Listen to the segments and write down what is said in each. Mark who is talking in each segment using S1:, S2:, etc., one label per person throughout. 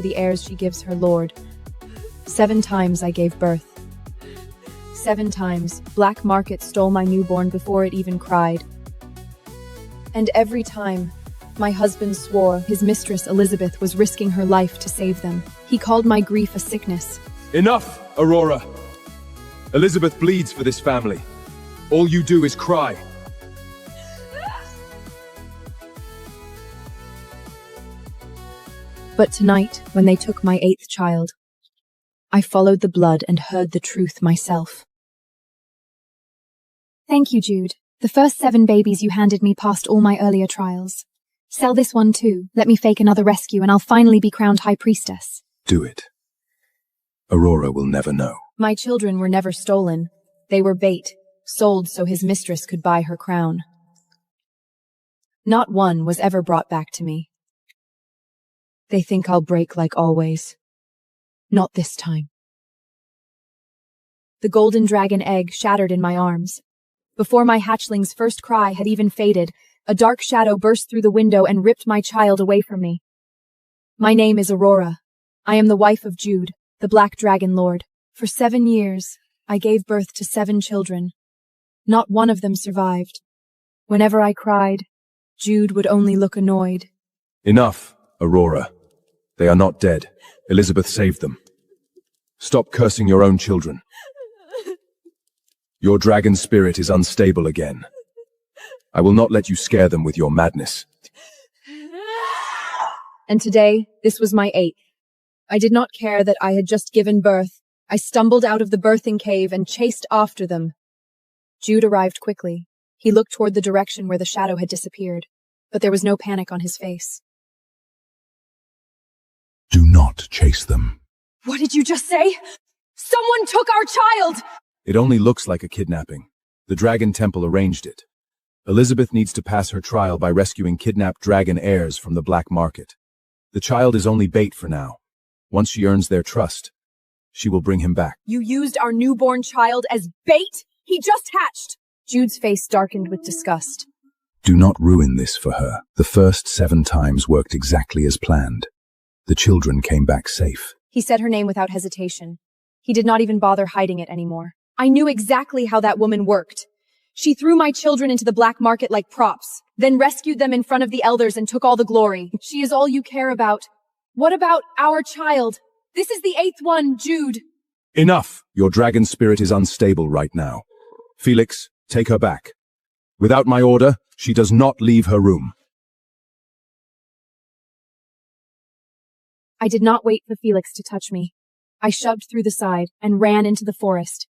S1: the heirs she gives her lord. 7 times I gave birth. 7 times, black market stole my newborn before it even cried. And every time, my husband swore his mistress Elizabeth was risking her life to save them. He called my grief a sickness.
S2: Enough, Aurora! Elizabeth bleeds for this family. All you do is cry.
S1: But tonight, when they took my 8th child, I followed the blood and heard the truth myself. Thank you, Jude. The first 7 babies you handed me passed all my earlier trials. Sell this one too. Let me fake another rescue and I'll finally be crowned High Priestess.
S2: Do it. Aurora will never know.
S1: My children were never stolen. They were bait, sold so his mistress could buy her crown. Not one was ever brought back to me. They think I'll break like always. Not this time. The golden dragon egg shattered in my arms. Before my hatchling's first cry had even faded, a dark shadow burst through the window and ripped my child away from me. My name is Aurora. I am the wife of Jude, the Black Dragon Lord. For 7 years, I gave birth to 7 children. Not one of them survived. Whenever I cried, Jude would only look annoyed.
S2: Enough, Aurora. They are not dead. Elizabeth saved them. Stop cursing your own children. Your dragon spirit is unstable again. I will not let you scare them with your madness.
S1: And today, this was my 8th. I did not care that I had just given birth. I stumbled out of the birthing cave and chased after them. Jude arrived quickly. He looked toward the direction where the shadow had disappeared, but there was no panic on his face.
S2: Do not chase them.
S1: What did you just say? Someone took our child!
S2: It only looks like a kidnapping. The Dragon Temple arranged it. Elizabeth needs to pass her trial by rescuing kidnapped dragon heirs from the black market. The child is only bait for now. Once she earns their trust, she will bring him back.
S1: You used our newborn child as bait? He just hatched! Jude's face darkened with disgust.
S2: Do not ruin this for her. The first 7 times worked exactly as planned. The children came back safe.
S1: He said her name without hesitation. He did not even bother hiding it anymore. I knew exactly how that woman worked. She threw my children into the black market like props, then rescued them in front of the elders and took all the glory. She is all you care about. What about our child? This is the 8th one, Jude.
S2: Enough! Your dragon spirit is unstable right now. Felix, take her back. Without my order, she does not leave her room.
S1: I did not wait for Felix to touch me. I shoved through the side and ran into the forest.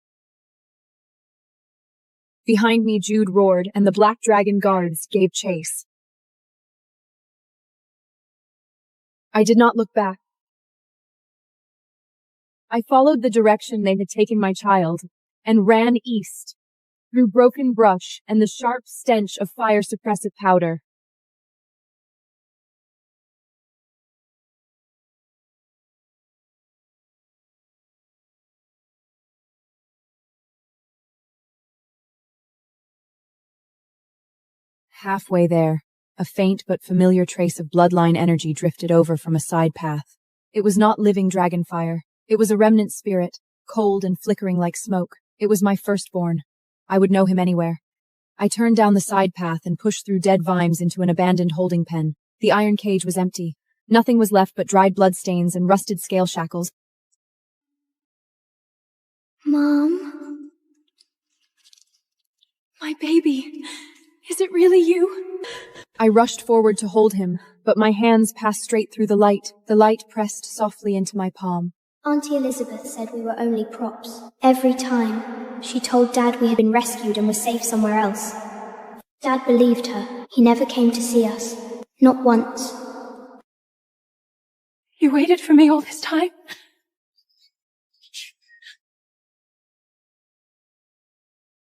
S1: Behind me, Jude roared, and the black dragon guards gave chase. I did not look back. I followed the direction they had taken my child and ran east, through broken brush and the sharp stench of fire-suppressive powder. Halfway there, a faint but familiar trace of bloodline energy drifted over from a side path. It was not living dragon fire. It was a remnant spirit, cold and flickering like smoke. It was my firstborn. I would know him anywhere. I turned down the side path and pushed through dead vines into an abandoned holding pen. The iron cage was empty. Nothing was left but dried bloodstains and rusted scale shackles.
S3: Mom? My baby. Is it really you?
S1: I rushed forward to hold him, but my hands passed straight through the light. The light pressed softly into my palm.
S3: Auntie Elizabeth said we were only props. Every time, she told Dad we had been rescued and were safe somewhere else. Dad believed her. He never came to see us. Not once.
S4: You waited for me all this time?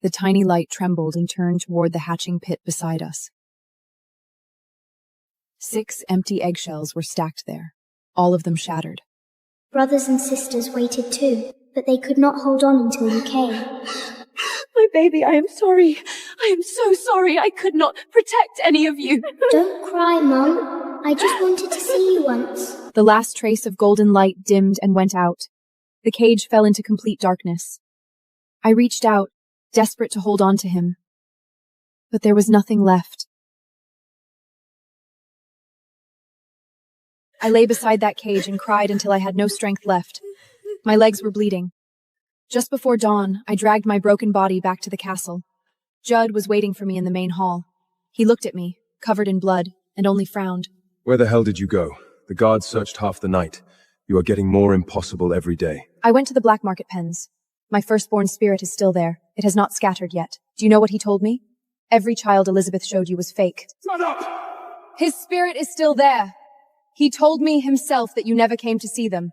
S1: The tiny light trembled and turned toward the hatching pit beside us. 6 empty eggshells were stacked there, all of them shattered.
S3: Brothers and sisters waited too, but they could not hold on until you came.
S4: My baby, I am sorry. I am so sorry. I could not protect any of you.
S3: Don't cry, Mum. I just wanted to see you once.
S1: The last trace of golden light dimmed and went out. The cage fell into complete darkness. I reached out, desperate to hold on to him. But there was nothing left. I lay beside that cage and cried until I had no strength left. My legs were bleeding. Just before dawn, I dragged my broken body back to the castle. Judd was waiting for me in the main hall. He looked at me, covered in blood, and only frowned.
S2: Where the hell did you go? The guards searched half the night. You are getting more impossible every day.
S1: I went to the black market pens. My firstborn spirit is still there. It has not scattered yet. Do you know what he told me? Every child Elizabeth showed you was fake.
S2: Shut up!
S1: His spirit is still there. He told me himself that you never came to see them.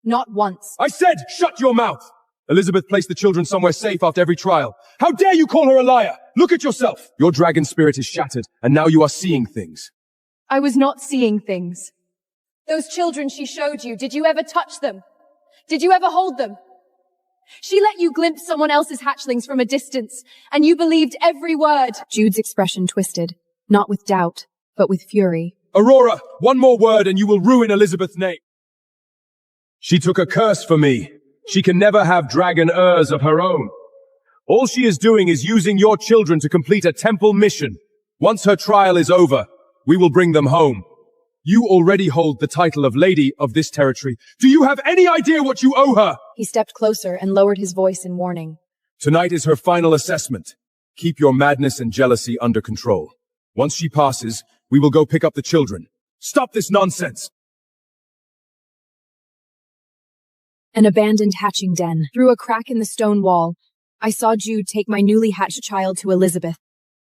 S1: Not once.
S2: I said, shut your mouth! Elizabeth placed the children somewhere safe after every trial. How dare you call her a liar? Look at yourself! Your dragon spirit is shattered, and now you are seeing things.
S1: I was not seeing things. Those children she showed you, did you ever touch them? Did you ever hold them? She let you glimpse someone else's hatchlings from a distance, and you believed every word. Jude's expression twisted, not with doubt, but with fury.
S2: Aurora, one more word and you will ruin Elizabeth's name. She took a curse for me. She can never have dragon heirs of her own. All she is doing is using your children to complete a temple mission. Once her trial is over, we will bring them home. You already hold the title of Lady of this territory. Do you have any idea what you owe her?
S1: He stepped closer and lowered his voice in warning.
S2: Tonight is her final assessment. Keep your madness and jealousy under control. Once she passes, we will go pick up the children. Stop this nonsense!
S1: An abandoned hatching den. Through a crack in the stone wall, I saw Jude take my newly hatched child to Elizabeth.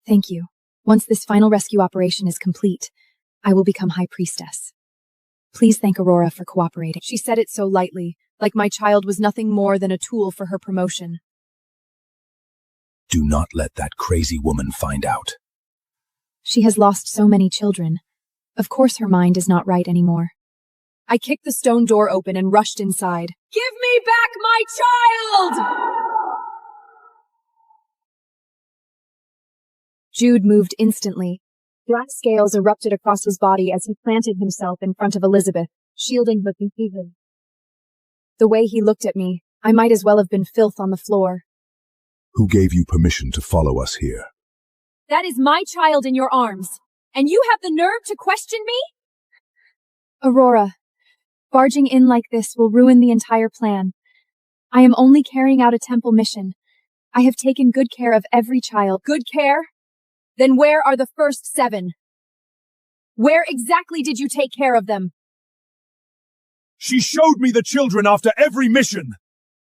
S1: Thank you. Once this final rescue operation is complete, I will become High Priestess. Please thank Aurora for cooperating. She said it so lightly, like my child was nothing more than a tool for her promotion.
S2: Do not let that crazy woman find out.
S1: She has lost so many children. Of course her mind is not right anymore. I kicked the stone door open and rushed inside. Give me back my child! Jude moved instantly. Black scales erupted across his body as he planted himself in front of Elizabeth, shielding her completely. The way he looked at me, I might as well have been filth on the floor.
S2: Who gave you permission to follow us here?
S1: That is my child in your arms, and you have the nerve to question me? Aurora, barging in like this will ruin the entire plan. I am only carrying out a temple mission. I have taken good care of every child. Good care? Then where are the first 7? Where exactly did you take care of them?
S2: She showed me the children after every mission.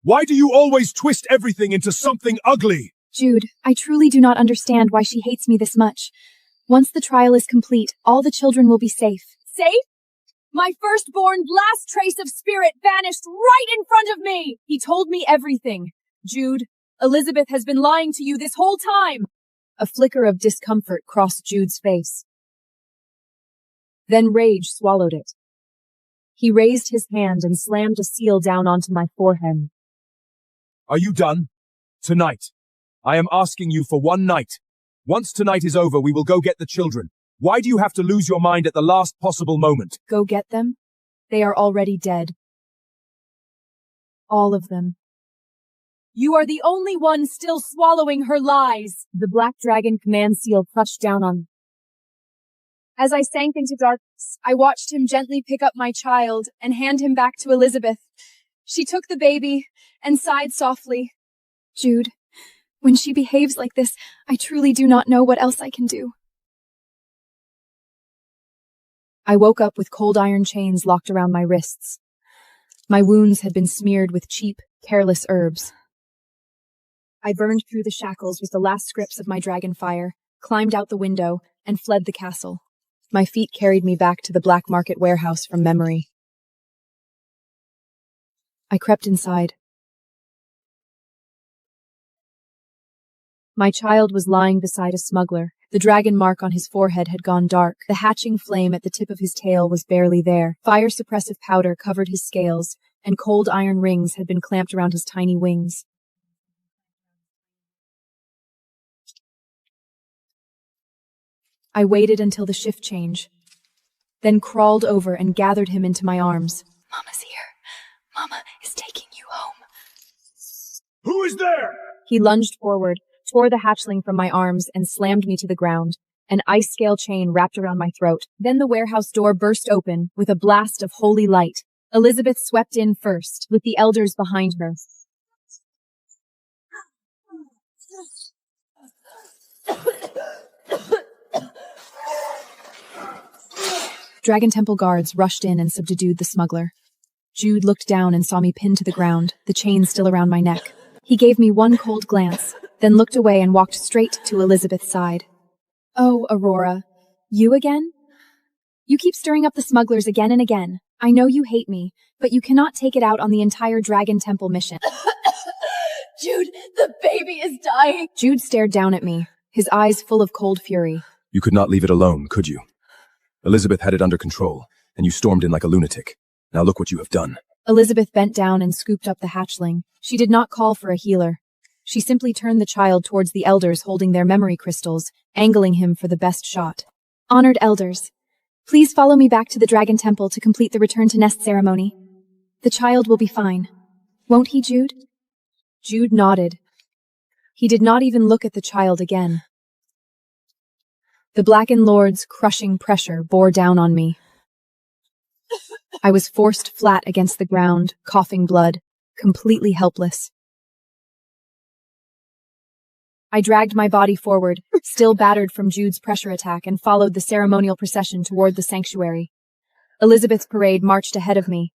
S2: Why do you always twist everything into something ugly?
S1: Jude, I truly do not understand why she hates me this much. Once the trial is complete, all the children will be safe. Safe? My firstborn's last trace of spirit vanished right in front of me! He told me everything. Jude, Elizabeth has been lying to you this whole time. A flicker of discomfort crossed Jude's face. Then rage swallowed it. He raised his hand and slammed a seal down onto my forehead.
S2: Are you done? Tonight. I am asking you for one night. Once tonight is over, we will go get the children. Why do you have to lose your mind at the last possible moment?
S1: Go get them? They are already dead. All of them. You are the only one still swallowing her lies. The black dragon command seal clutched down on me. As I sank into darkness, I watched him gently pick up my child and hand him back to Elizabeth. She took the baby and sighed softly. Jude, when she behaves like this, I truly do not know what else I can do. I woke up with cold iron chains locked around my wrists. My wounds had been smeared with cheap, careless herbs. I burned through the shackles with the last scripts of my dragon fire, climbed out the window, and fled the castle. My feet carried me back to the black market warehouse from memory. I crept inside. My child was lying beside a smuggler. The dragon mark on his forehead had gone dark. The hatching flame at the tip of his tail was barely there. Fire-suppressive powder covered his scales, and cold iron rings had been clamped around his tiny wings. I waited until the shift change. then crawled over and gathered him into my arms.
S4: Mama's here. Mama is taking you home.
S2: Who is there?
S1: He lunged forward, tore the hatchling from my arms, and slammed me to the ground. An ice scale chain wrapped around my throat. Then the warehouse door burst open with a blast of holy light. Elizabeth swept in first, with the elders behind her. Dragon Temple guards rushed in and subdued the smuggler. Jude looked down and saw me pinned to the ground, the chain still around my neck. He gave me one cold glance, then looked away and walked straight to Elizabeth's side. "Oh, Aurora, you again? You keep stirring up the smugglers again and again. I know you hate me, but you cannot take it out on the entire Dragon Temple mission."
S4: Jude, the baby is dying.
S1: Jude stared down at me, his eyes full of cold fury.
S2: You could not leave it alone, could you? Elizabeth had it under control, and you stormed in like a lunatic. Now look what you have done.
S1: Elizabeth bent down and scooped up the hatchling. She did not call for a healer. She simply turned the child towards the elders holding their memory crystals, angling him for the best shot. "Honored elders, please follow me back to the Dragon Temple to complete the return to nest ceremony. The child will be fine. Won't he, Jude?" Jude nodded. He did not even look at the child again. The Blackened Lord's crushing pressure bore down on me. I was forced flat against the ground, coughing blood, completely helpless. I dragged my body forward, still battered from Jude's pressure attack, and followed the ceremonial procession toward the sanctuary. Elizabeth's parade marched ahead of me.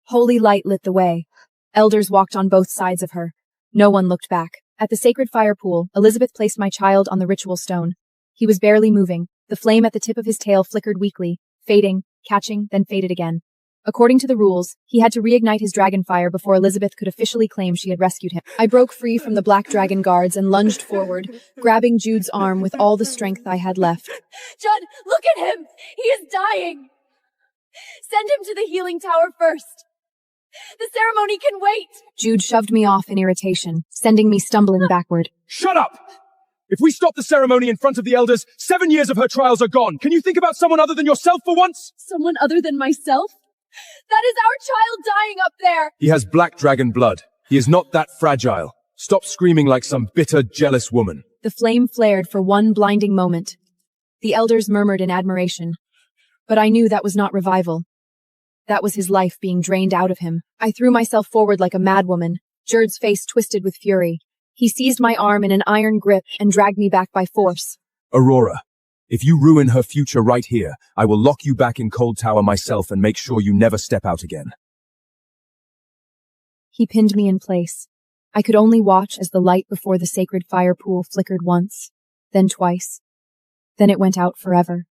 S1: Holy light lit the way. Elders walked on both sides of her. No one looked back. At the sacred fire pool, Elizabeth placed my child on the ritual stone. He was barely moving. The flame at the tip of his tail flickered weakly, fading, catching, then faded again. According to the rules, he had to reignite his dragon fire before Elizabeth could officially claim she had rescued him. I broke free from the black dragon guards and lunged forward, grabbing Jude's arm with all the strength I had left.
S4: Judd, look at him! He is dying! Send him to the healing tower first. The ceremony can wait!
S1: Jude shoved me off in irritation, sending me stumbling backward.
S2: Shut up! If we stop the ceremony in front of the elders, 7 years of her trials are gone. Can you think about someone other than yourself for once?
S4: Someone other than myself? That is our child dying up there!
S2: He has black dragon blood. He is not that fragile. Stop screaming like some bitter, jealous woman.
S1: The flame flared for one blinding moment. The elders murmured in admiration. But I knew that was not revival. That was his life being drained out of him. I threw myself forward like a madwoman, Jerd's face twisted with fury. He seized my arm in an iron grip and dragged me back by force.
S2: Aurora, if you ruin her future right here, I will lock you back in Cold Tower myself and make sure you never step out again.
S1: He pinned me in place. I could only watch as the light before the sacred fire pool flickered once, then twice. Then it went out forever.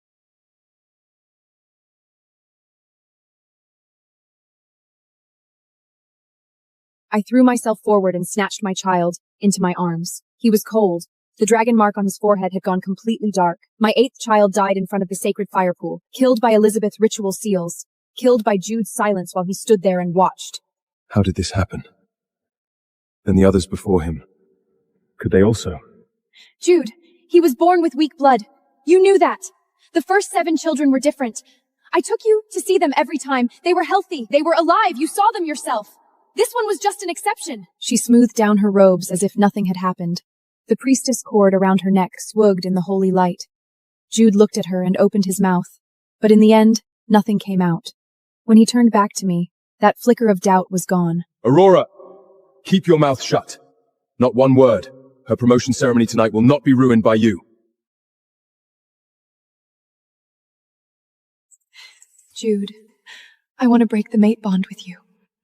S1: I threw myself forward and snatched my child into my arms. He was cold. The dragon mark on his forehead had gone completely dark. My 8th child died in front of the sacred fire pool, killed by Elizabeth's ritual seals, killed by Jude's silence while he stood there and watched.
S2: How did this happen? And the others before him, could they also?
S1: Jude, he was born with weak blood. You knew that. The first 7 children were different. I took you to see them every time. They were healthy. They were alive. You saw them yourself. This one was just an exception. She smoothed down her robes as if nothing had happened. The priestess cord around her neck swooged in the holy light. Jude looked at her and opened his mouth. But in the end, nothing came out. When he turned back to me, that flicker of doubt was gone.
S2: Aurora, keep your mouth shut. Not one word. Her promotion ceremony tonight will not be ruined by you.
S4: Jude, I want to break the mate bond with you.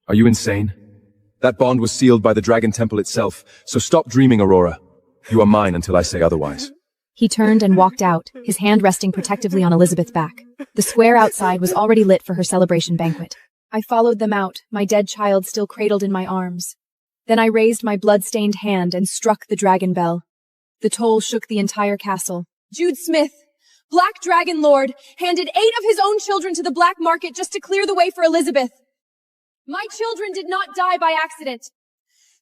S2: Are you insane? That bond was sealed by the Dragon Temple itself, so stop dreaming, Aurora. You are mine until I say otherwise.
S1: He turned and walked out, his hand resting protectively on Elizabeth's back. The square outside was already lit for her celebration banquet. I followed them out, my dead child still cradled in my arms. Then I raised my blood-stained hand and struck the dragon bell. The toll shook the entire castle. Jude Smith, Black Dragon Lord, handed 8 of his own children to the black market just to clear the way for Elizabeth. My children did not die by accident.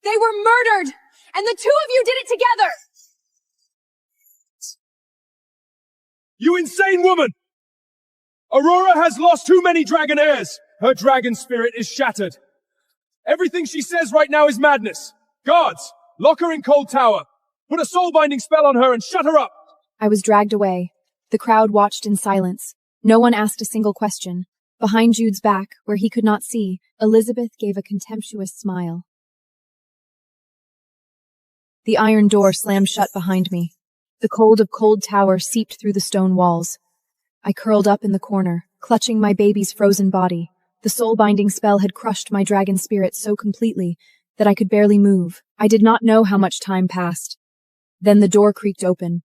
S1: They were murdered, and the 2 of you did it together!
S2: You insane woman! Aurora has lost too many dragon heirs! Her dragon spirit is shattered. Everything she says right now is madness. Guards, lock her in Cold Tower. Put a soul-binding spell on her and shut her up!
S1: I was dragged away. The crowd watched in silence. No one asked a single question. Behind Jude's back, where he could not see, Elizabeth gave a contemptuous smile. The iron door slammed shut behind me. The cold of Cold Tower seeped through the stone walls. I curled up in the corner, clutching my baby's frozen body. The soul-binding spell had crushed my dragon spirit so completely that I could barely move. I did not know how much time passed. Then the door creaked open.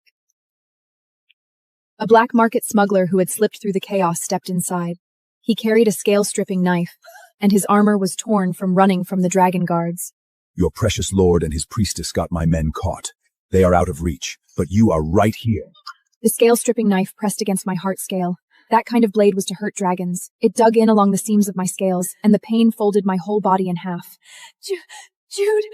S1: A black market smuggler who had slipped through the chaos stepped inside. He carried a scale-stripping knife, and his armor was torn from running from the dragon guards.
S2: Your precious lord and his priestess got my men caught. They are out of reach, but you are right here.
S1: The scale-stripping knife pressed against my heart scale. That kind of blade was to hurt dragons. It dug in along the seams of my scales, and the pain folded my whole body in half.
S4: Jude,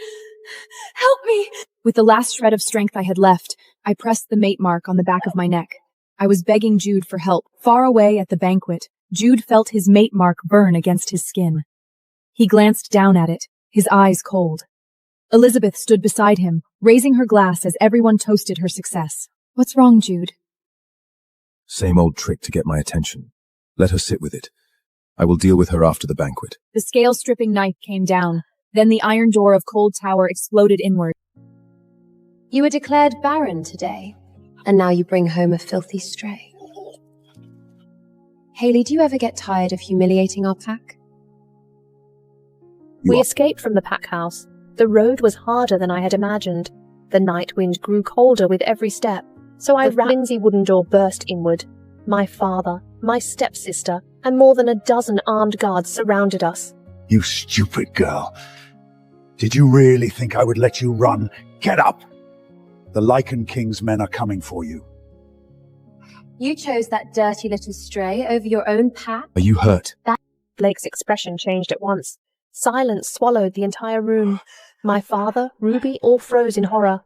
S4: help me!
S1: With the last shred of strength I had left, I pressed the mate mark on the back of my neck. I was begging Jude for help. Far away at the banquet, Jude felt his mate mark burn against his skin. He glanced down at it, his eyes cold. Elizabeth stood beside him, raising her glass as everyone toasted her success. What's wrong, Jude?
S2: Same old trick to get my attention. Let her sit with it. I will deal with her after the banquet.
S1: The scale-stripping knife came down. Then the iron door of Cold Tower exploded inward.
S5: You were declared barren today, and now you bring home a filthy stray. Hayley, do you ever get tired of humiliating our pack?
S6: We escaped from the pack house. The road was harder than I had imagined. The night wind grew colder with every step, so the flimsy wooden door burst inward. My father, my stepsister, and more than a dozen armed guards surrounded us.
S7: You stupid girl. Did you really think I would let you run? Get up! The Lycan King's men are coming for you.
S5: You chose that dirty little stray over your own pack?
S2: Are you hurt?
S6: Blake's expression changed at once. Silence swallowed the entire room. My father, Ruby, all froze in horror.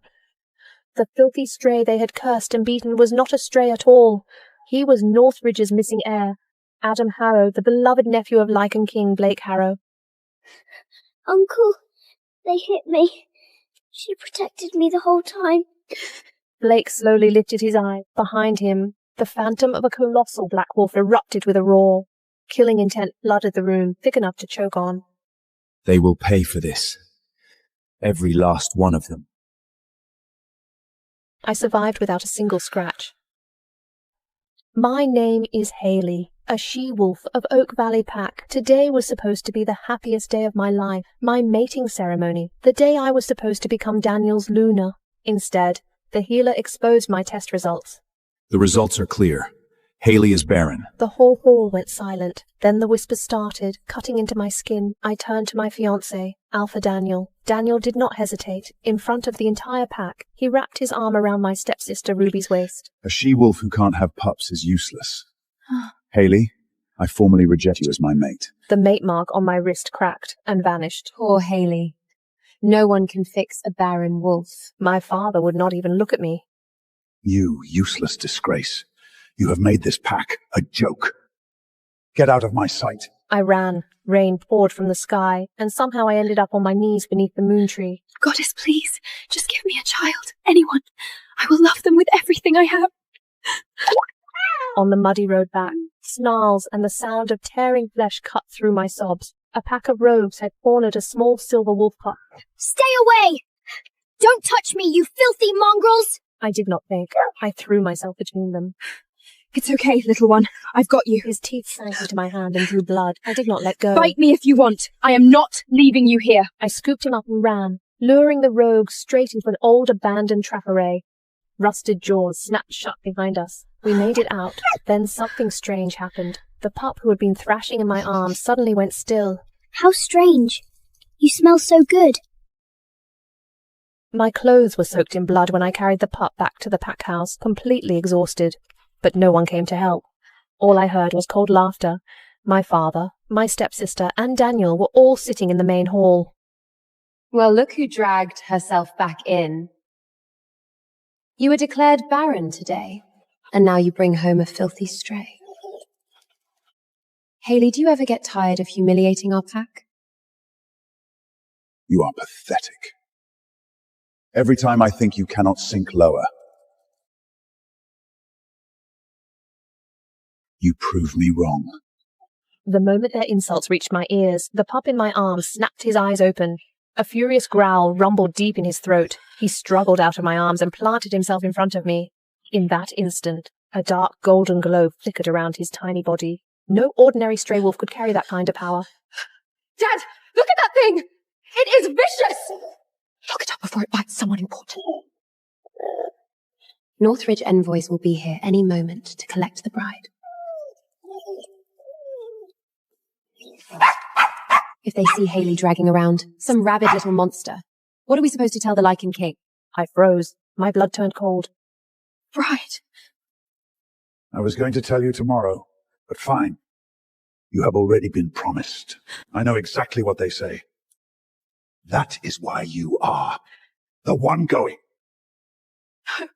S6: The filthy stray they had cursed and beaten was not a stray at all. He was Northridge's missing heir, Adam Harrow, the beloved nephew of Lycan King Blake Harrow.
S3: Uncle, they hit me. She protected me the whole time.
S6: Blake slowly lifted his eye. Behind him, the phantom of a colossal black wolf erupted with a roar. Killing intent flooded the room, thick enough to choke on.
S2: They will pay for this. Every last one of them.
S6: I survived without a single scratch. My name is Hayley, a she-wolf of Oak Valley Pack. Today was supposed to be the happiest day of my life, my mating ceremony, the day I was supposed to become Daniel's Luna. Instead, the healer exposed my test results.
S2: The results are clear. Hayley is barren.
S6: The whole hall went silent. Then the whispers started, cutting into my skin. I turned to my fiancé, Alpha Daniel. Daniel did not hesitate. In front of the entire pack, he wrapped his arm around my stepsister Ruby's waist.
S7: A she-wolf who can't have pups is useless. Hayley, I formally reject you as my mate.
S6: The mate mark on my wrist cracked and vanished.
S5: Poor Hayley. No one can fix a barren wolf.
S6: My father would not even look at me.
S7: You useless disgrace. You have made this pack a joke. Get out of my sight.
S6: I ran. Rain poured from the sky, and somehow I ended up on my knees beneath the moon tree.
S1: Goddess, please, just give me a child. Anyone. I will love them with everything I have.
S6: On the muddy road back, snarls and the sound of tearing flesh cut through my sobs. A pack of rogues had cornered a small silver wolf pup.
S3: Stay away! Don't touch me, you filthy mongrels!
S6: I did not think. I threw myself between them.
S1: It's okay, little one. I've got you.
S6: His teeth sank into my hand and drew blood. I did not let go.
S1: Bite me if you want. I am not leaving you here.
S6: I scooped him up and ran, luring the rogue straight into an old abandoned trapperay. Rusted jaws snapped shut behind us. We made it out. Then something strange happened. The pup who had been thrashing in my arms suddenly went still.
S3: How strange. You smell so good.
S6: My clothes were soaked in blood when I carried the pup back to the pack house, completely exhausted. But no one came to help. All I heard was cold laughter. My father, my stepsister, and Daniel were all sitting in the main hall.
S5: Well, look who dragged herself back in. You were declared barren today, and now you bring home a filthy stray. Hayley, do you ever get tired of humiliating our pack?
S7: You are pathetic. Every time I think you cannot sink lower, you prove me wrong.
S6: The moment their insults reached my ears, the pup in my arms snapped his eyes open. A furious growl rumbled deep in his throat. He struggled out of my arms and planted himself in front of me. In that instant, a dark golden glow flickered around his tiny body. No ordinary stray wolf could carry that kind of power.
S4: Dad, look at that thing! It is vicious!
S5: Lock it up before it bites someone important. Northridge envoys will be here any moment to collect the bride. If they see Hayley dragging around some rabid little monster, what are we supposed to tell the Lycan King?
S6: I froze. My blood turned cold.
S5: Bride!
S7: I was going to tell you tomorrow, but fine. You have already been promised. I know exactly what they say. That is why you are the one going.
S4: No.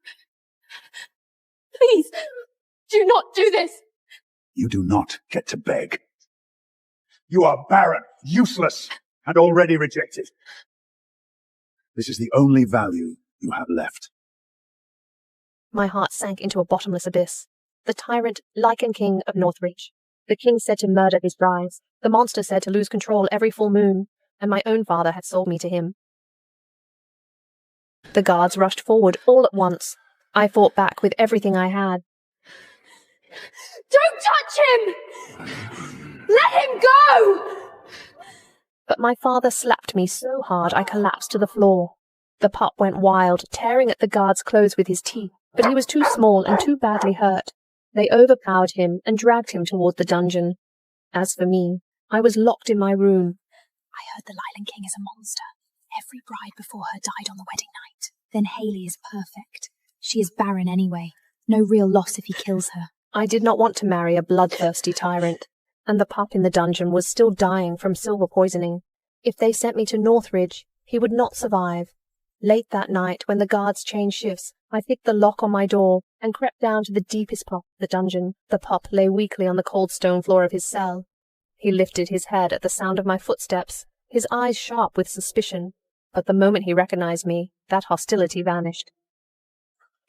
S4: Please, do not do this.
S7: You do not get to beg. You are barren, useless, and already rejected. This is the only value you have left.
S6: My heart sank into a bottomless abyss. The tyrant Lycan King of Northridge. The king said to murder his brides. The monster said to lose control every full moon. And my own father had sold me to him. The guards rushed forward all at once. I fought back with everything I had.
S4: Don't touch him! Let him go!
S6: But my father slapped me so hard I collapsed to the floor. The pup went wild, tearing at the guard's clothes with his teeth, but he was too small and too badly hurt. They overpowered him and dragged him toward the dungeon. As for me, I was locked in my room.
S1: I heard the Lycan King is a monster. Every bride before her died on the wedding night. Then Hayley is perfect. She is barren anyway. No real loss if he kills her.
S6: I did not want to marry a bloodthirsty tyrant, and the pup in the dungeon was still dying from silver poisoning. If they sent me to Northridge, he would not survive. Late that night, when the guards changed shifts, I picked the lock on my door and crept down to the deepest part of the dungeon. The pup lay weakly on the cold stone floor of his cell. He lifted his head at the sound of my footsteps, his eyes sharp with suspicion. But the moment he recognized me, that hostility vanished.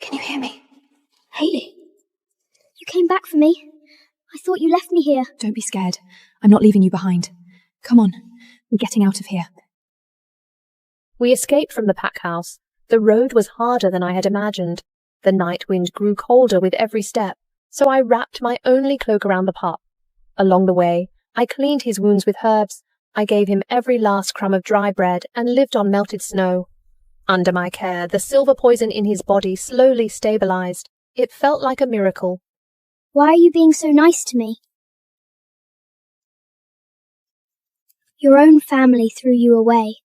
S3: Can you hear me? Hayley? You came back for me? I thought you left me here.
S1: Don't be scared. I'm not leaving you behind. Come on. We're getting out of here.
S6: We escaped from the pack house. The road was harder than I had imagined. The night wind grew colder with every step, so I wrapped my only cloak around the pup. Along the way, I cleaned his wounds with herbs. I gave him every last crumb of dry bread and lived on melted snow. Under my care, the silver poison in his body slowly stabilized. It felt like a miracle.
S3: Why are you being so nice to me? Your own family threw you away,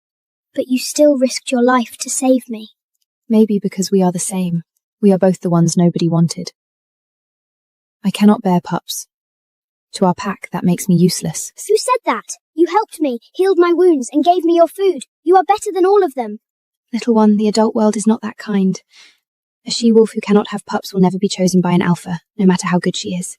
S3: but you still risked your life to save me.
S1: Maybe because we are the same. We are both the ones nobody wanted. I cannot bear pups. To our pack, that makes me useless.
S3: Who said that? You helped me, healed my wounds, and gave me your food. You are better than all of them.
S1: Little one, the adult world is not that kind. A she-wolf who cannot have pups will never be chosen by an alpha, no matter how good she is.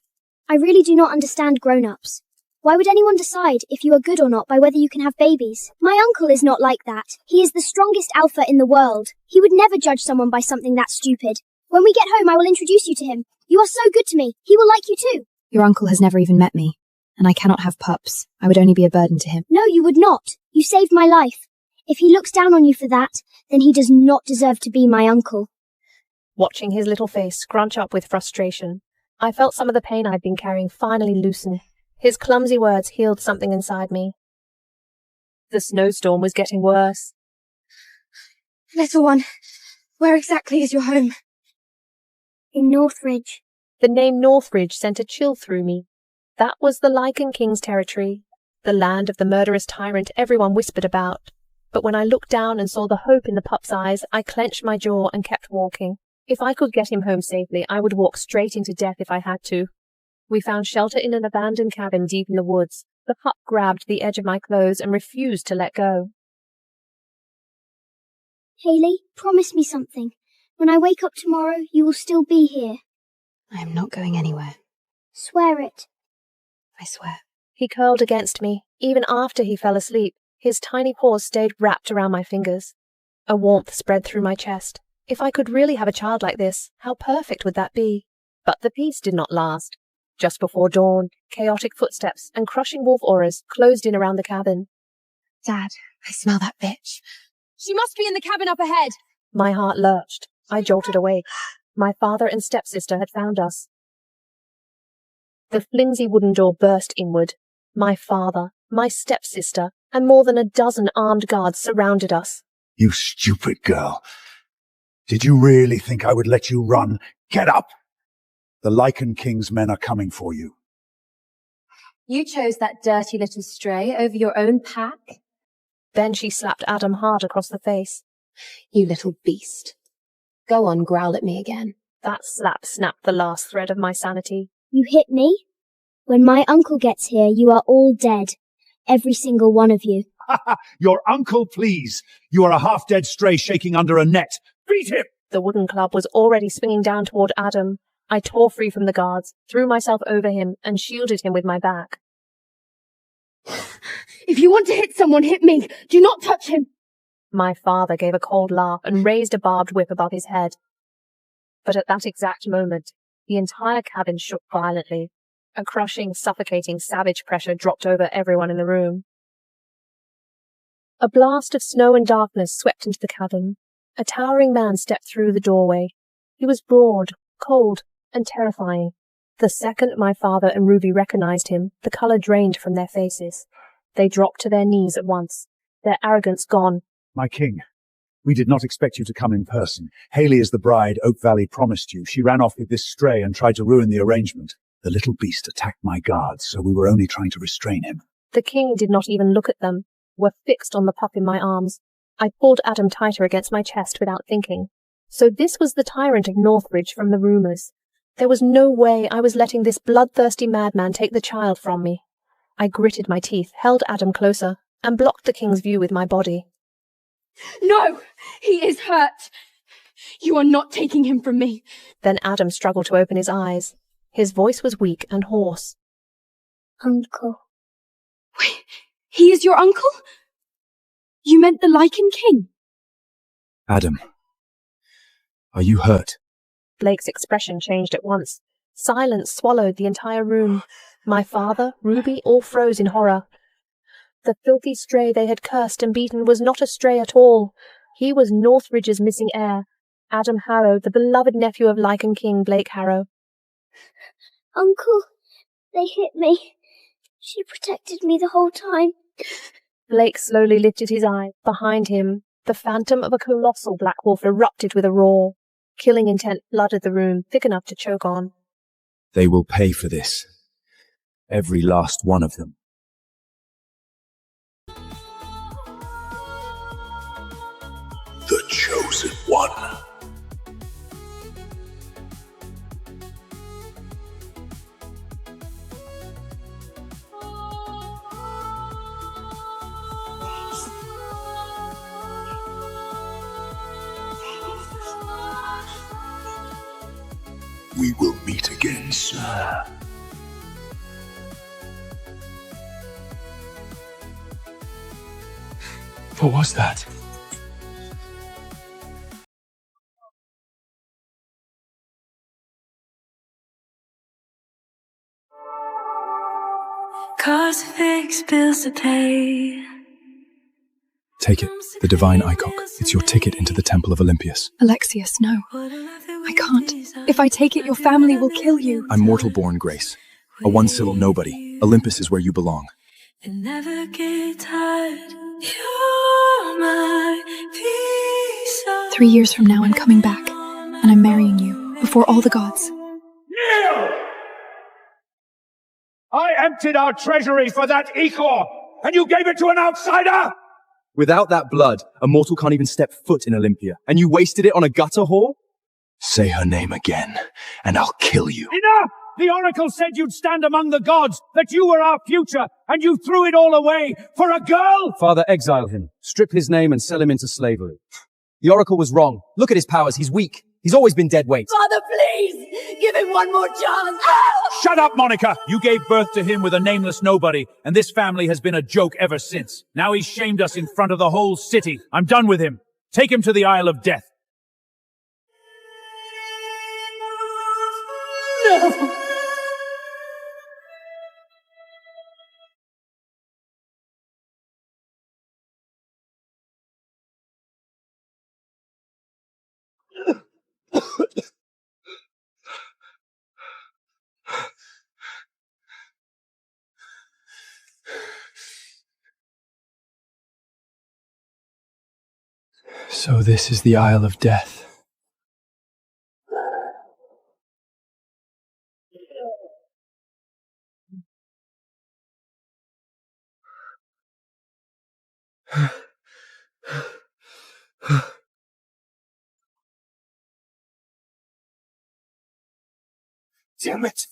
S3: I really do not understand grown-ups. Why would anyone decide if you are good or not by whether you can have babies? My uncle is not like that. He is the strongest alpha in the world. He would never judge someone by something that stupid. When we get home, I will introduce you to him. You are so good to me. He will like you too.
S1: Your uncle has never even met me, and I cannot have pups. I would only be a burden to him.
S3: No, you would not. You saved my life. If he looks down on you for that, then he does not deserve to be my uncle.
S6: Watching his little face scrunch up with frustration, I felt some of the pain I'd been carrying finally loosen. His clumsy words healed something inside me. The snowstorm was getting worse.
S4: Little one, where exactly is your home?
S3: In Northridge.
S6: The name Northridge sent a chill through me. That was the Lycan King's territory, the land of the murderous tyrant everyone whispered about. But when I looked down and saw the hope in the pup's eyes, I clenched my jaw and kept walking. If I could get him home safely, I would walk straight into death if I had to. We found shelter in an abandoned cabin deep in the woods. The pup grabbed the edge of my clothes and refused to let go.
S3: Hayley, promise me something. When I wake up tomorrow, you will still be here.
S1: I am not going anywhere.
S3: Swear it.
S1: I swear.
S6: He curled against me, even after he fell asleep. His tiny paws stayed wrapped around my fingers. A warmth spread through my chest. If I could really have a child like this, how perfect would that be? But the peace did not last. Just before dawn, chaotic footsteps and crushing wolf auras closed in around the cabin.
S5: Dad, I smell that bitch.
S4: She must be in the cabin up ahead.
S6: My heart lurched. I jolted awake. My father and stepsister had found us. The flimsy wooden door burst inward. My father, my stepsister, and more than a dozen armed guards surrounded us.
S7: You stupid girl. Did you really think I would let you run? Get up! The Lycan King's men are coming for you.
S5: You chose that dirty little stray over your own pack?
S6: Then she slapped Adam hard across the face.
S5: You little beast. Go on, growl at me again.
S6: That slap snapped the last thread of my sanity.
S3: You hit me? When my uncle gets here, you are all dead. Every single one of you.
S7: Your uncle, please. You are a half-dead stray shaking under a net. Beat him!
S6: The wooden club was already swinging down toward Adam. I tore free from the guards, threw myself over him, and shielded him with my back.
S4: If you want to hit someone, hit me. Do not touch him.
S6: My father gave a cold laugh and raised a barbed whip above his head. But at that exact moment, the entire cabin shook violently. A crushing, suffocating, savage pressure dropped over everyone in the room. A blast of snow and darkness swept into the cabin. A towering man stepped through the doorway. He was broad, cold, and terrifying. The second my father and Ruby recognized him, the color drained from their faces. They dropped to their knees at once, their arrogance gone.
S7: My king, we did not expect you to come in person. Haley is the bride Oak Valley promised you. She ran off with this stray and tried to ruin the arrangement. The little beast attacked my guards, so we were only trying to restrain him.
S6: The king did not even look at them, were fixed on the pup in my arms. I pulled Adam tighter against my chest without thinking. So this was the tyrant of Northridge from the rumors. There was no way I was letting this bloodthirsty madman take the child from me. I gritted my teeth, held Adam closer, and blocked the king's view with my body.
S4: No! He is hurt! You are not taking him from me.
S6: Then Adam struggled to open his eyes. His voice was weak and hoarse.
S3: Uncle.
S4: Wait, he is your uncle? You meant the Lycan King?
S2: Adam, are you hurt?
S6: Blake's expression changed at once. Silence swallowed the entire room. My father, Ruby, all froze in horror. The filthy stray they had cursed and beaten was not a stray at all. He was Northridge's missing heir, Adam Harrow, the beloved nephew of Lycan King Blake Harrow.
S3: Uncle, they hit me. She protected me the whole time.
S6: Blake slowly lifted his eyes. Behind him, the phantom of a colossal black wolf erupted with a roar. Killing intent flooded the room, thick enough to choke on.
S2: They will pay for this. Every last one of them.
S7: The chosen one. We will meet again, sir.
S2: What was that?
S8: Cars fix, bills to pay.
S2: Take it, the divine Icock. It's your ticket into the Temple of Olympius.
S1: Alexius, no. I can't. If I take it, your family will kill you.
S2: I'm mortal-born, Grace. A one-syllable nobody. Olympus is where you belong.
S8: And never get tired. You're my peace.
S1: 3 years from now, I'm coming back, and I'm marrying you before all the gods.
S7: Kneel! I emptied our treasury for that ichor, and you gave it to an outsider?
S2: Without that blood, a mortal can't even step foot in Olympia, and you wasted it on a gutter whore? Say her name again, and I'll kill you.
S7: Enough! The oracle said you'd stand among the gods, that you were our future, and you threw it all away for a girl?
S9: Father, exile him. Strip his name and sell him into slavery. The oracle was wrong. Look at his powers, he's weak. He's always been dead weight.
S4: Father, please! Give him one more chance! Ow!
S10: Shut up, Monica! You gave birth to him with a nameless nobody, and this family has been a joke ever since. Now he's shamed us in front of the whole city. I'm done with him. Take him to the Isle of Death.
S4: No!
S11: So this is the Isle of Death.
S2: Damn it!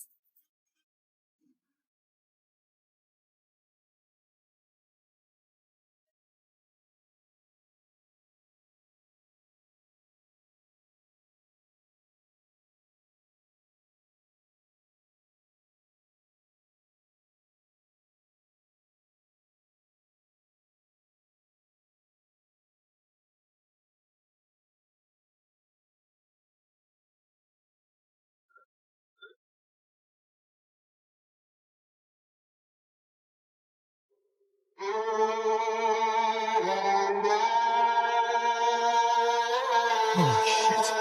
S11: Holy shit.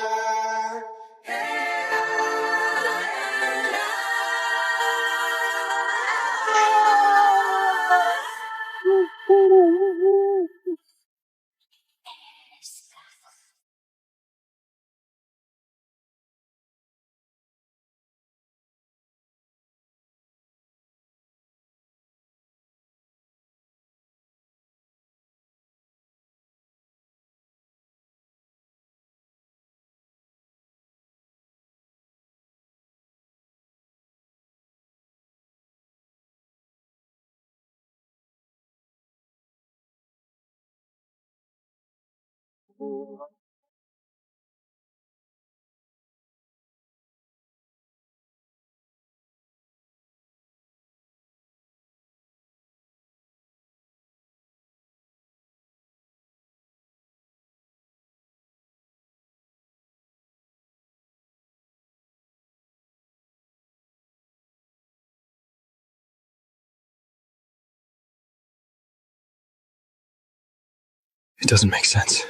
S11: It doesn't make sense.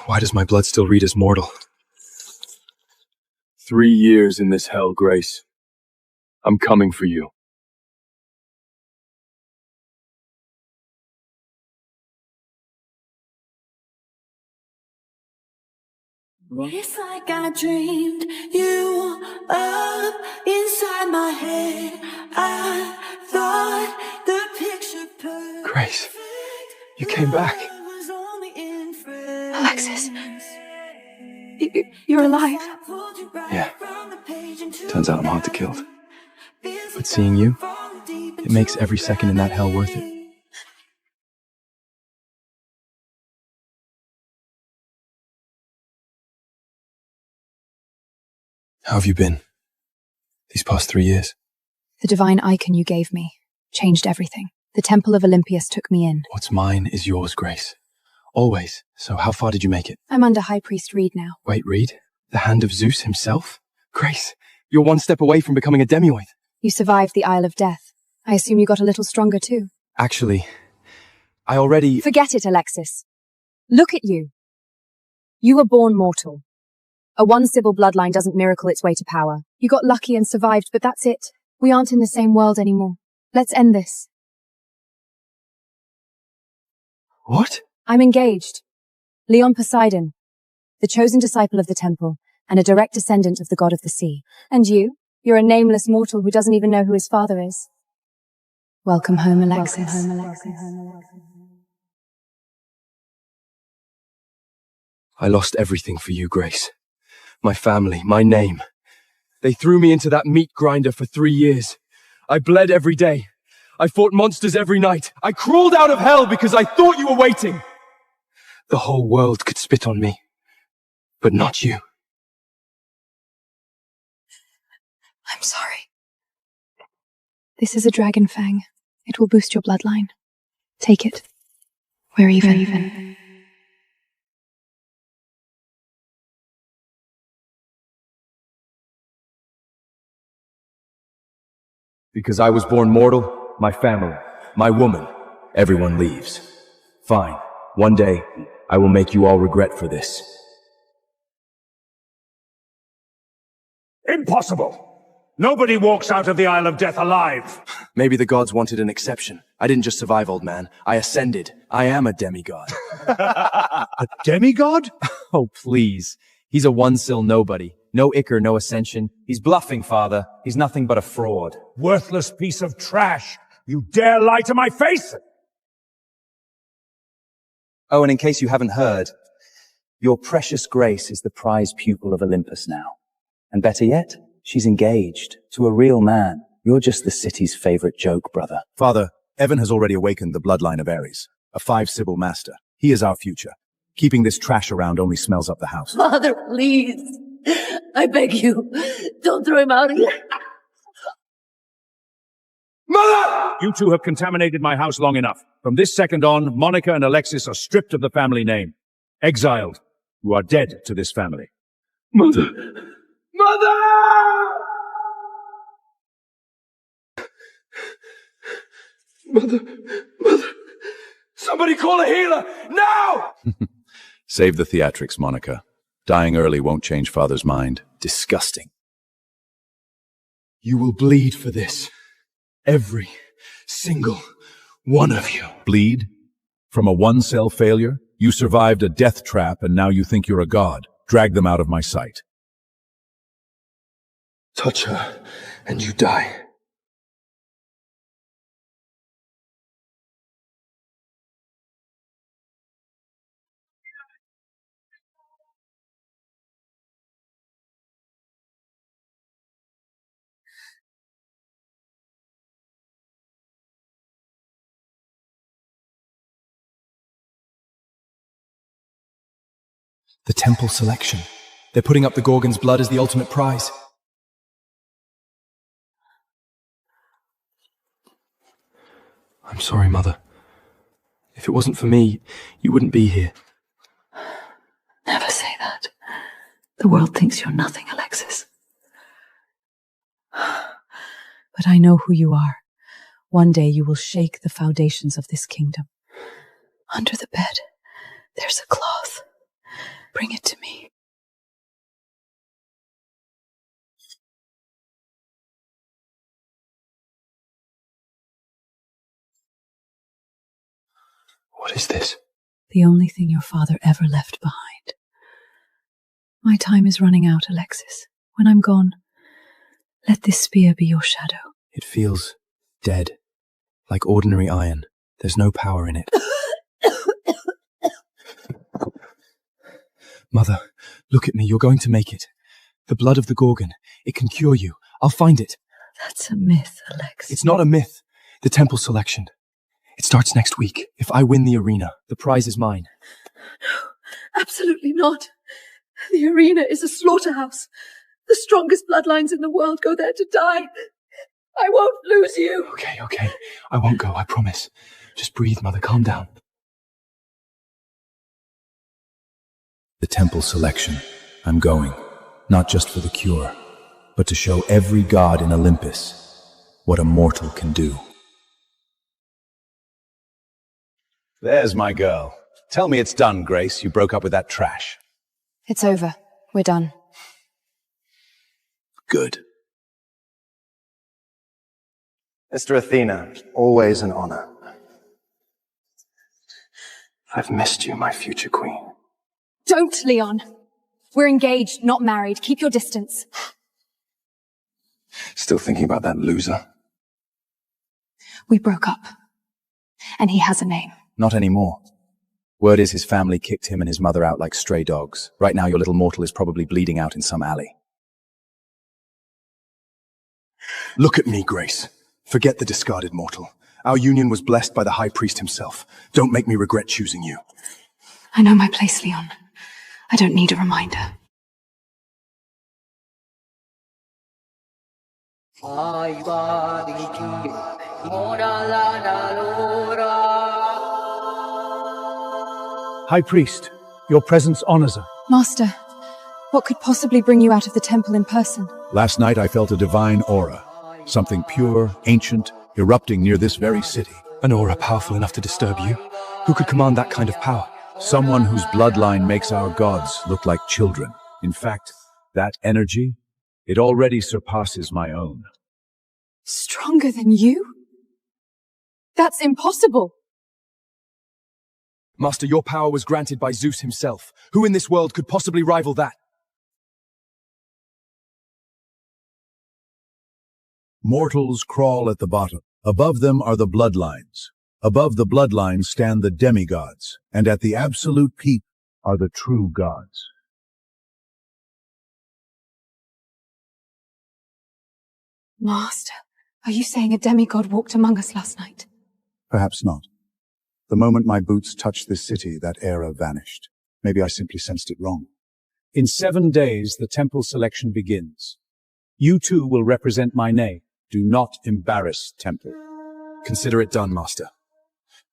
S11: Why does my blood still read as mortal?
S12: 3 years in this hell, Grace. I'm coming for you.
S8: It's like I dreamed you up inside my head. I thought the picture perfect.
S11: Grace, you came back.
S1: Alexis, you're alive.
S11: Yeah. Turns out I'm hard to kill. But seeing you, it makes every second in that hell worth it. How have you been these past 3 years?
S1: The divine icon you gave me changed everything. The Temple of Olympius took me in.
S11: What's mine is yours, Grace. Always. So how far did you make it?
S1: I'm under High Priest Reed now.
S11: Wait, Reed? The hand of Zeus himself? Grace, you're one step away from becoming a demioid.
S1: You survived the Isle of Death. I assume you got a little stronger too.
S11: Actually, I already...
S1: Forget it, Alexis. Look at you. You were born mortal. A one-Sybil bloodline doesn't miracle its way to power. You got lucky and survived, but that's it. We aren't in the same world anymore. Let's end this.
S11: What?
S1: I'm engaged. Leon Poseidon, the chosen disciple of the temple, and a direct descendant of the god of the sea. And you? You're a nameless mortal who doesn't even know who his father is. Welcome home, Alexis.
S11: I lost everything for you, Grace. My family, my name. They threw me into that meat grinder for 3 years. I bled every day. I fought monsters every night. I crawled out of hell because I thought you were waiting. The whole world could spit on me. But not you.
S1: I'm sorry. This is a dragon fang. It will boost your bloodline. Take it. We're even.
S2: Because I was born mortal, my family, my woman, everyone leaves. Fine. One day, I will make you all regret for this.
S10: Impossible! Nobody walks out of the Isle of Death alive!
S11: Maybe the gods wanted an exception. I didn't just survive, old man. I ascended. I am a demigod.
S10: A demigod?
S9: Oh, please. He's a one-sill nobody. No ichor, no ascension. He's bluffing, father. He's nothing but a fraud.
S10: Worthless piece of trash! You dare lie to my face?
S9: Oh, and in case you haven't heard, your precious Grace is the prize pupil of Olympus now. And better yet, she's engaged to a real man. You're just the city's favorite joke, brother.
S2: Father, Evan has already awakened the bloodline of Ares, a 5-Sibyl master. He is our future. Keeping this trash around only smells up the house.
S4: Father, please. I beg you, don't throw him out again.
S10: Mother! You two have contaminated my house long enough. From this second on, Monica and Alexis are stripped of the family name. Exiled. You are dead to this family.
S11: Mother! Mother! Mother! Mother! Somebody call a healer! Now!
S2: Save the theatrics, Monica. Dying early won't change Father's mind.
S11: Disgusting. You will bleed for this. Every single one of you.
S2: Bleed? From a one-cell failure? You survived a death trap and now you think you're a god. Drag them out of my sight.
S11: Touch her and you die.
S2: The temple selection. They're putting up the Gorgon's blood as the ultimate prize.
S11: I'm sorry, Mother. If it wasn't for me, you wouldn't be here.
S13: Never say that. The world thinks you're nothing, Alexis.
S1: But I know who you are. One day you will shake the foundations of this kingdom. Under the bed, there's a cloth. Bring it to me.
S11: What is this?
S1: The only thing your father ever left behind. My time is running out, Alexis. When I'm gone, let this spear be your shadow.
S11: It feels dead, like ordinary iron. There's no power in it. Mother, look at me. You're going to make it. The blood of the Gorgon. It can cure you. I'll find it.
S13: That's a myth, Alexis.
S11: It's not a myth. The temple selection. It starts next week. If I win the arena, the prize is mine.
S13: No, absolutely not. The arena is a slaughterhouse. The strongest bloodlines in the world go there to die. I won't lose you.
S11: Okay. I won't go, I promise. Just breathe, Mother. Calm down.
S2: The temple selection. I'm going. Not just for the cure, but to show every god in Olympus what a mortal can do. There's my girl. Tell me it's done, Grace. You broke up with that trash.
S1: It's over. We're done.
S2: Good.
S14: Mr. Athena, always an honor.
S11: I've missed you, my future queen.
S1: Don't, Leon. We're engaged, not married. Keep your distance.
S11: Still thinking about that loser?
S1: We broke up. And he has a name.
S2: Not anymore. Word is his family kicked him and his mother out like stray dogs. Right now your little mortal is probably bleeding out in some alley.
S11: Look at me, Grace. Forget the discarded mortal. Our union was blessed by the High Priest himself. Don't make me regret choosing you.
S1: I know my place, Leon.
S13: I don't need a reminder.
S10: High Priest, your presence honors her.
S1: Master, what could possibly bring you out of the temple in person?
S2: Last night I felt a divine aura. Something pure, ancient, erupting near this very city.
S11: An aura powerful enough to disturb you? Who could command that kind of power?
S2: Someone whose bloodline makes our gods look like children. In fact, that energy, it already surpasses my own.
S1: Stronger than you? That's impossible!
S11: Master, your power was granted by Zeus himself. Who in this world could possibly rival that?
S2: Mortals crawl at the bottom. Above them are the bloodlines. Above the bloodlines stand the demigods, and at the absolute peak are the true gods.
S1: Master, are you saying a demigod walked among us last night?
S7: Perhaps not. The moment my boots touched this city, that era vanished. Maybe I simply sensed it wrong.
S10: In 7 days, the temple selection begins. You two will represent my name. Do not embarrass temple.
S11: Consider it done, Master.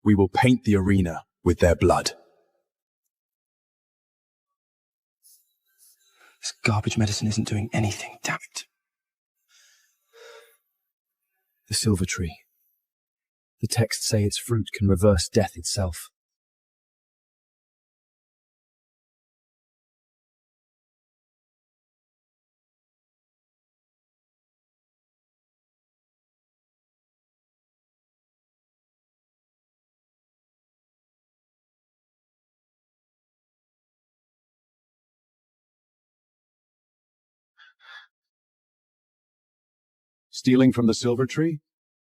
S11: We will paint the arena with their blood. This garbage medicine isn't doing anything, damn it. The silver tree. The texts say its fruit can reverse death itself.
S2: Stealing from the silver tree?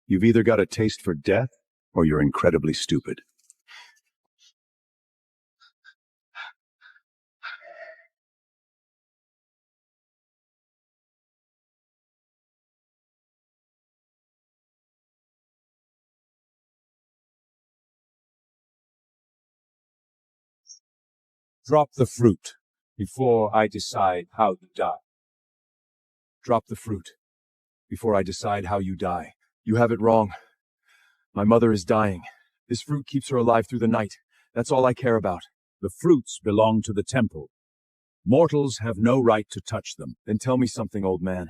S2: You've either got a taste for death, or you're incredibly stupid.
S10: Drop the fruit before I decide how to die.
S11: Drop the fruit before I decide how you die. You have it wrong. My mother is dying. This fruit keeps her alive through the night. That's all I care about.
S10: The fruits belong to the temple. Mortals have no right to touch them.
S11: Then tell me something, old man.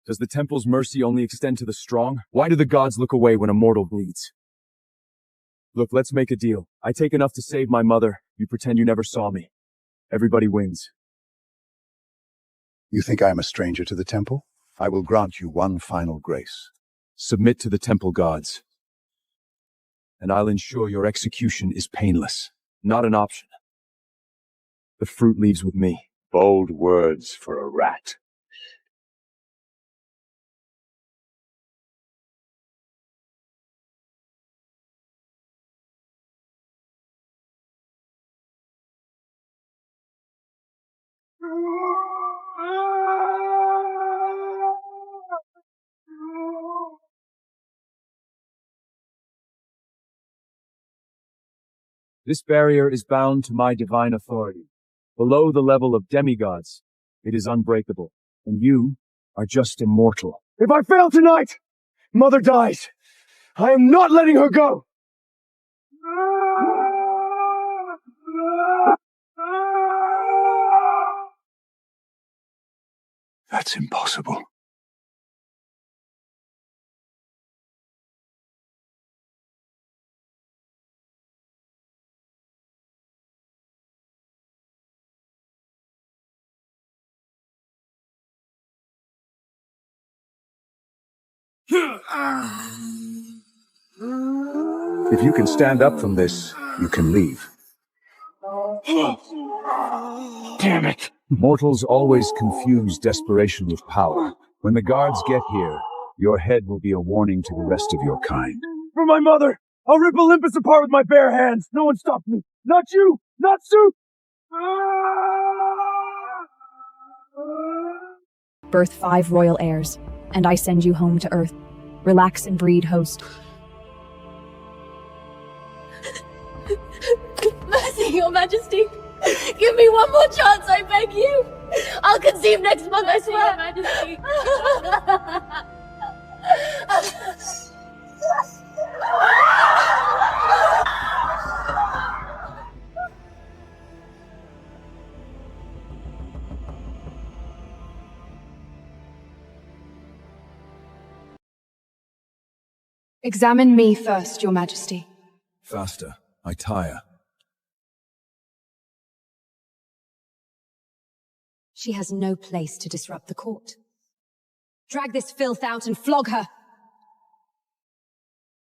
S11: Does the temple's mercy only extend to the strong? Why do the gods look away when a mortal bleeds? Look, let's make a deal. I take enough to save my mother. You pretend you never saw me. Everybody wins.
S7: You think I am a stranger to the temple? I will grant you one final grace.
S11: Submit to the temple gods, and I'll ensure your execution is painless, not an option. The fruit leaves with me.
S2: Bold words for a rat.
S10: This barrier is bound to my divine authority. Below the level of demigods, it is unbreakable, and you are just immortal.
S11: If I fail tonight, Mother dies. I am not letting her go.
S7: That's impossible.
S2: If you can stand up from this, you can leave.
S10: Damn it! Mortals always confuse desperation with power. When the guards get here, your head will be a warning to the rest of your kind.
S11: For my mother, I'll rip Olympus apart with my bare hands. No one stopped me. Not you! Not Zeus!
S1: Birth 5 royal heirs, and I send you home to Earth. Relax and breed, host.
S4: Mercy, Your Majesty! Give Give me one more chance, I beg you! I'll conceive next month, I swear! Majesty.
S1: Examine me first, Your Majesty.
S2: Faster. I tire.
S5: She has no place to disrupt the court. Drag this filth out and flog her!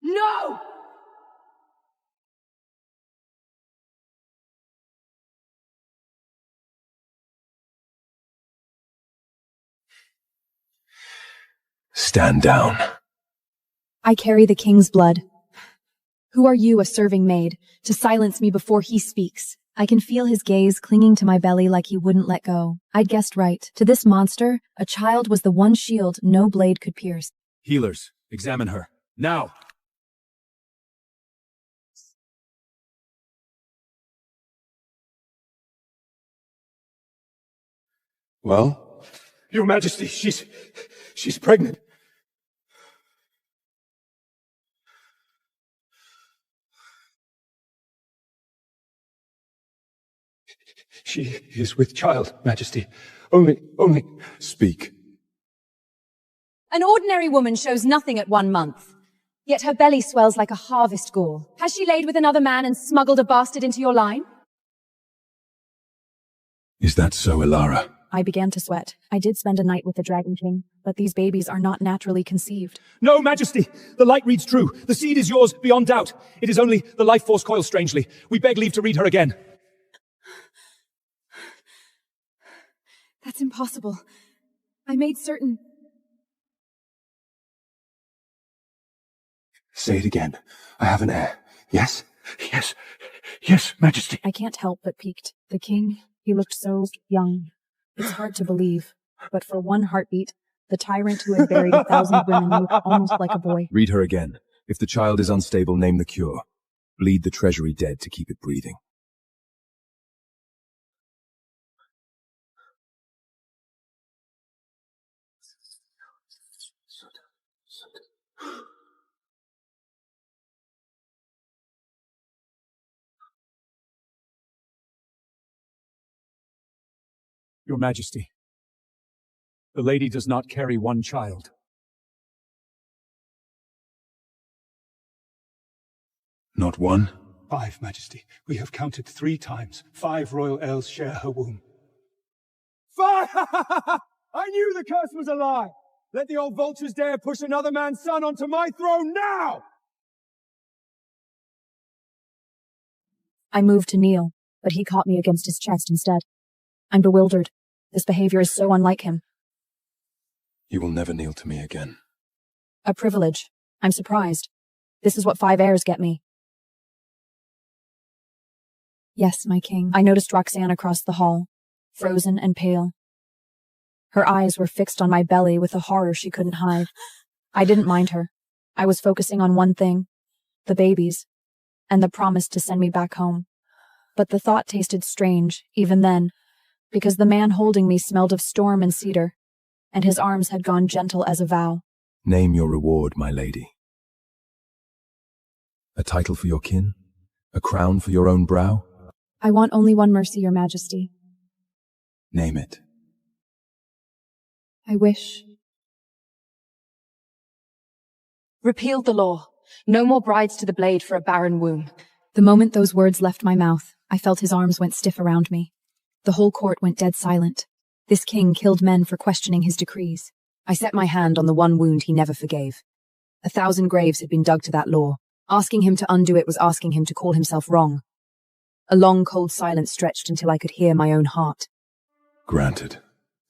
S5: No!
S2: Stand down.
S1: I carry the king's blood. Who are you, a serving maid, to silence me before he speaks? I can feel his gaze clinging to my belly like he wouldn't let go. I'd guessed right. To this monster, a child was the one shield no blade could pierce.
S2: Healers, examine her. Now!
S11: Well?
S12: Your Majesty, she's pregnant. She is with child, Majesty. Only...
S2: Speak.
S5: An ordinary woman shows nothing at 1 month, yet her belly swells like a harvest gore. Has she laid with another man and smuggled a bastard into your line?
S2: Is that so, Ilara?
S1: I began to sweat. I did spend a night with the Dragon King, but these babies are not naturally conceived.
S10: No, Majesty! The light reads true. The seed is yours beyond doubt. It is only the life force coils strangely. We beg leave to read her again.
S1: That's impossible. I made certain...
S11: Say it again. I have an heir. Yes? Yes, Majesty.
S1: I can't help but piqued. The king, he looked so young. It's hard to believe, but for one heartbeat, the tyrant who had buried 1,000 women looked almost like a boy.
S2: Read her again. If the child is unstable, name the cure. Bleed the treasury dead to keep it breathing.
S10: Your Majesty, the lady does not carry one child.
S2: Not one?
S12: 5, Majesty. We have counted 3 times. 5 royal elves share her womb.
S10: 5! I knew the curse was a lie! Let the old vultures dare push another man's son onto my throne now!
S1: I moved to kneel, but he caught me against his chest instead. I'm bewildered. This behavior is so unlike him.
S2: You will never kneel to me again.
S1: A privilege. I'm surprised. This is what 5 heirs get me. Yes, my king. I noticed Roxanne across the hall, frozen and pale. Her eyes were fixed on my belly with a horror she couldn't hide. I didn't mind her. I was focusing on one thing, the babies, and the promise to send me back home. But the thought tasted strange, even then, because the man holding me smelled of storm and cedar, and his arms had gone gentle as a vow.
S2: Name your reward, my lady. A title for your kin? A crown for your own brow?
S1: I want only one mercy, Your Majesty.
S2: Name it.
S1: I wish...
S5: Repeal the law. No more brides to the blade for a barren womb.
S1: The moment those words left my mouth, I felt his arms went stiff around me. The whole court went dead silent. This king killed men for questioning his decrees.
S5: I set my hand on the one wound he never forgave. 1,000 graves had been dug to that law. Asking him to undo it was asking him to call himself wrong. A long, cold silence stretched until I could hear my own heart.
S2: Granted.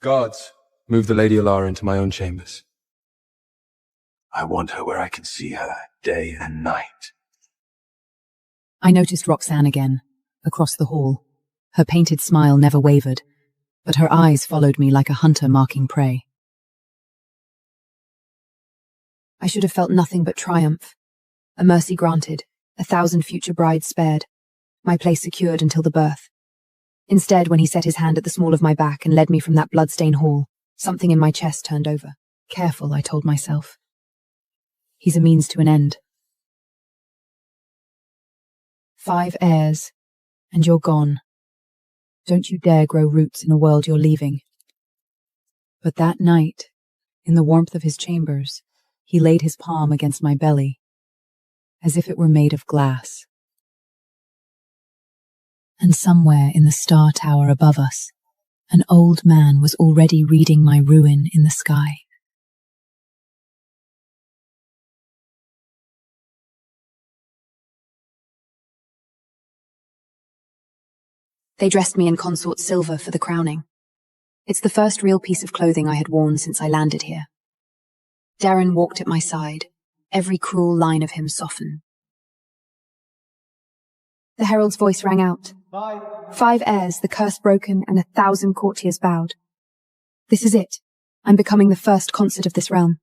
S11: Guards, move the Lady Ilara into my own chambers.
S7: I want her where I can see her day and night.
S5: I noticed Roxanne again, across the hall. Her painted smile never wavered, but her eyes followed me like a hunter marking prey. I should have felt nothing but triumph. A mercy granted, 1,000 future brides spared, my place secured until the birth. Instead, when he set his hand at the small of my back and led me from that bloodstained hall, something in my chest turned over. Careful, I told myself. He's a means to an end. 5 heirs, and you're gone. Don't you dare grow roots in a world you're leaving. But that night, in the warmth of his chambers, he laid his palm against my belly, as if it were made of glass. And somewhere in the star tower above us, an old man was already reading my ruin in the sky. They dressed me in consort silver for the crowning. It's the first real piece of clothing I had worn since I landed here. Darren walked at my side, every cruel line of him softened.
S1: The herald's voice rang out. 5 heirs, the curse broken, and 1,000 courtiers bowed. This is it. I'm becoming the first consort of this realm.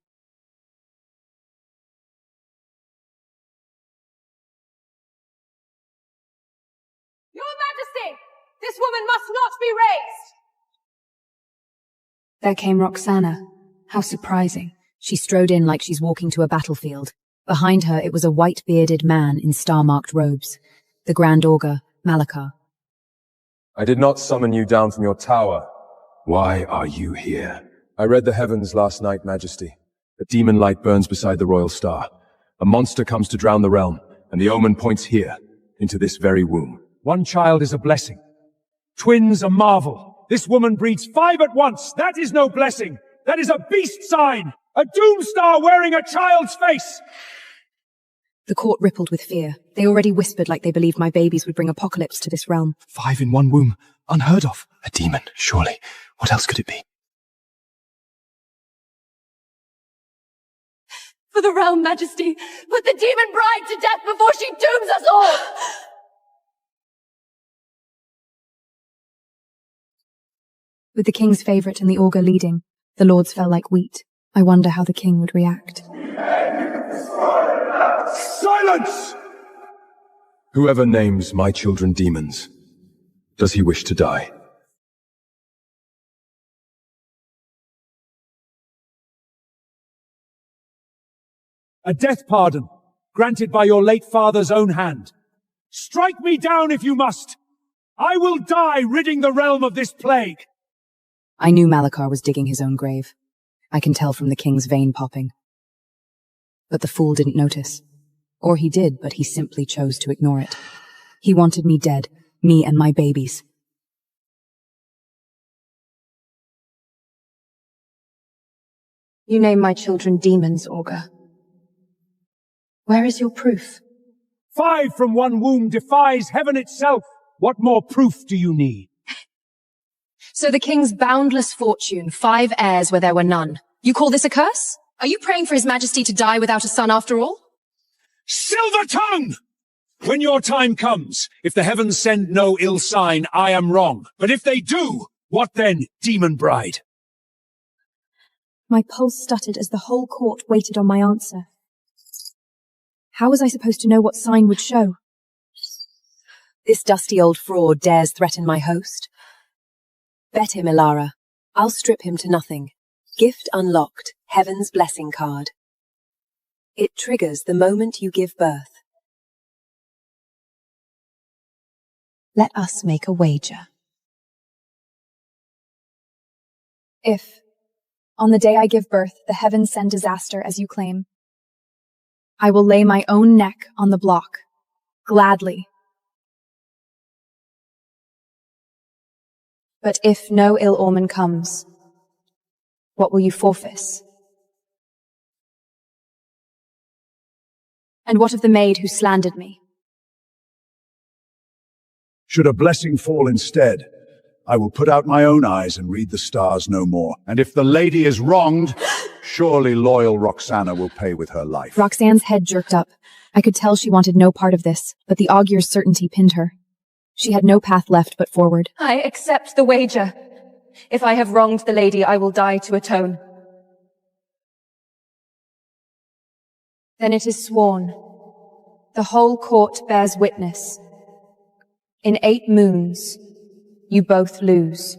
S15: Your Majesty! This woman must not be raised!
S1: There came Roxana. How surprising.
S5: She strode in like she's walking to a battlefield. Behind her, it was a white-bearded man in star-marked robes. The Grand Augur, Malachar.
S11: I did not summon you down from your tower. Why are you here? I read the heavens last night, Majesty. A demon light burns beside the royal star. A monster comes to drown the realm, and the omen points here, into this very womb.
S10: One child is a blessing. Twins a marvel. This woman breeds 5 at once. That is no blessing. That is a beast sign. A doom star wearing a child's face.
S5: The court rippled with fear. They already whispered like they believed my babies would bring apocalypse to this realm.
S11: 5 in one womb. Unheard of. A demon, surely. What else could it be?
S4: For the realm, Majesty, put the demon bride to death before she dooms us all!
S1: With the king's favourite and the augur leading, the lords fell like wheat. I wonder how the king would react.
S11: Silence! Whoever names my children demons, does he wish to die?
S10: A death pardon, granted by your late father's own hand. Strike me down if you must. I will die ridding the realm of this plague.
S5: I knew Malachar was digging his own grave. I can tell from the king's vein popping. But the fool didn't notice. Or he did, but he simply chose to ignore it. He wanted me dead, me and my babies.
S13: You name my children demons, Augur. Where is your proof?
S10: 5 from one womb defies heaven itself. What more proof do you need?
S15: So the king's boundless fortune, 5 heirs where there were none. You call this a curse? Are you praying for his majesty to die without a son after all?
S10: Silver tongue! When your time comes, if the heavens send no ill sign, I am wrong. But if they do, what then, demon bride?
S1: My pulse stuttered as the whole court waited on my answer. How was I supposed to know what sign would show?
S5: This dusty old fraud dares threaten my host. Bet him, Ilara. I'll strip him to nothing. Gift unlocked, heaven's blessing card. It triggers the moment you give birth. Let us make a wager.
S1: If, on the day I give birth, the heavens send disaster as you claim, I will lay my own neck on the block, gladly. But if no ill omen comes, what will you forfeit? And what of the maid who slandered me?
S7: Should a blessing fall instead, I will put out my own eyes and read the stars no more. And if the lady is wronged, surely loyal Roxana will pay with her life.
S1: Roxanne's head jerked up. I could tell she wanted no part of this, but the augur's certainty pinned her. She had no path left but forward.
S15: I accept the wager. If I have wronged the lady, I will die to atone.
S1: Then it is sworn. The whole court bears witness. In 8 moons,
S5: You both lose.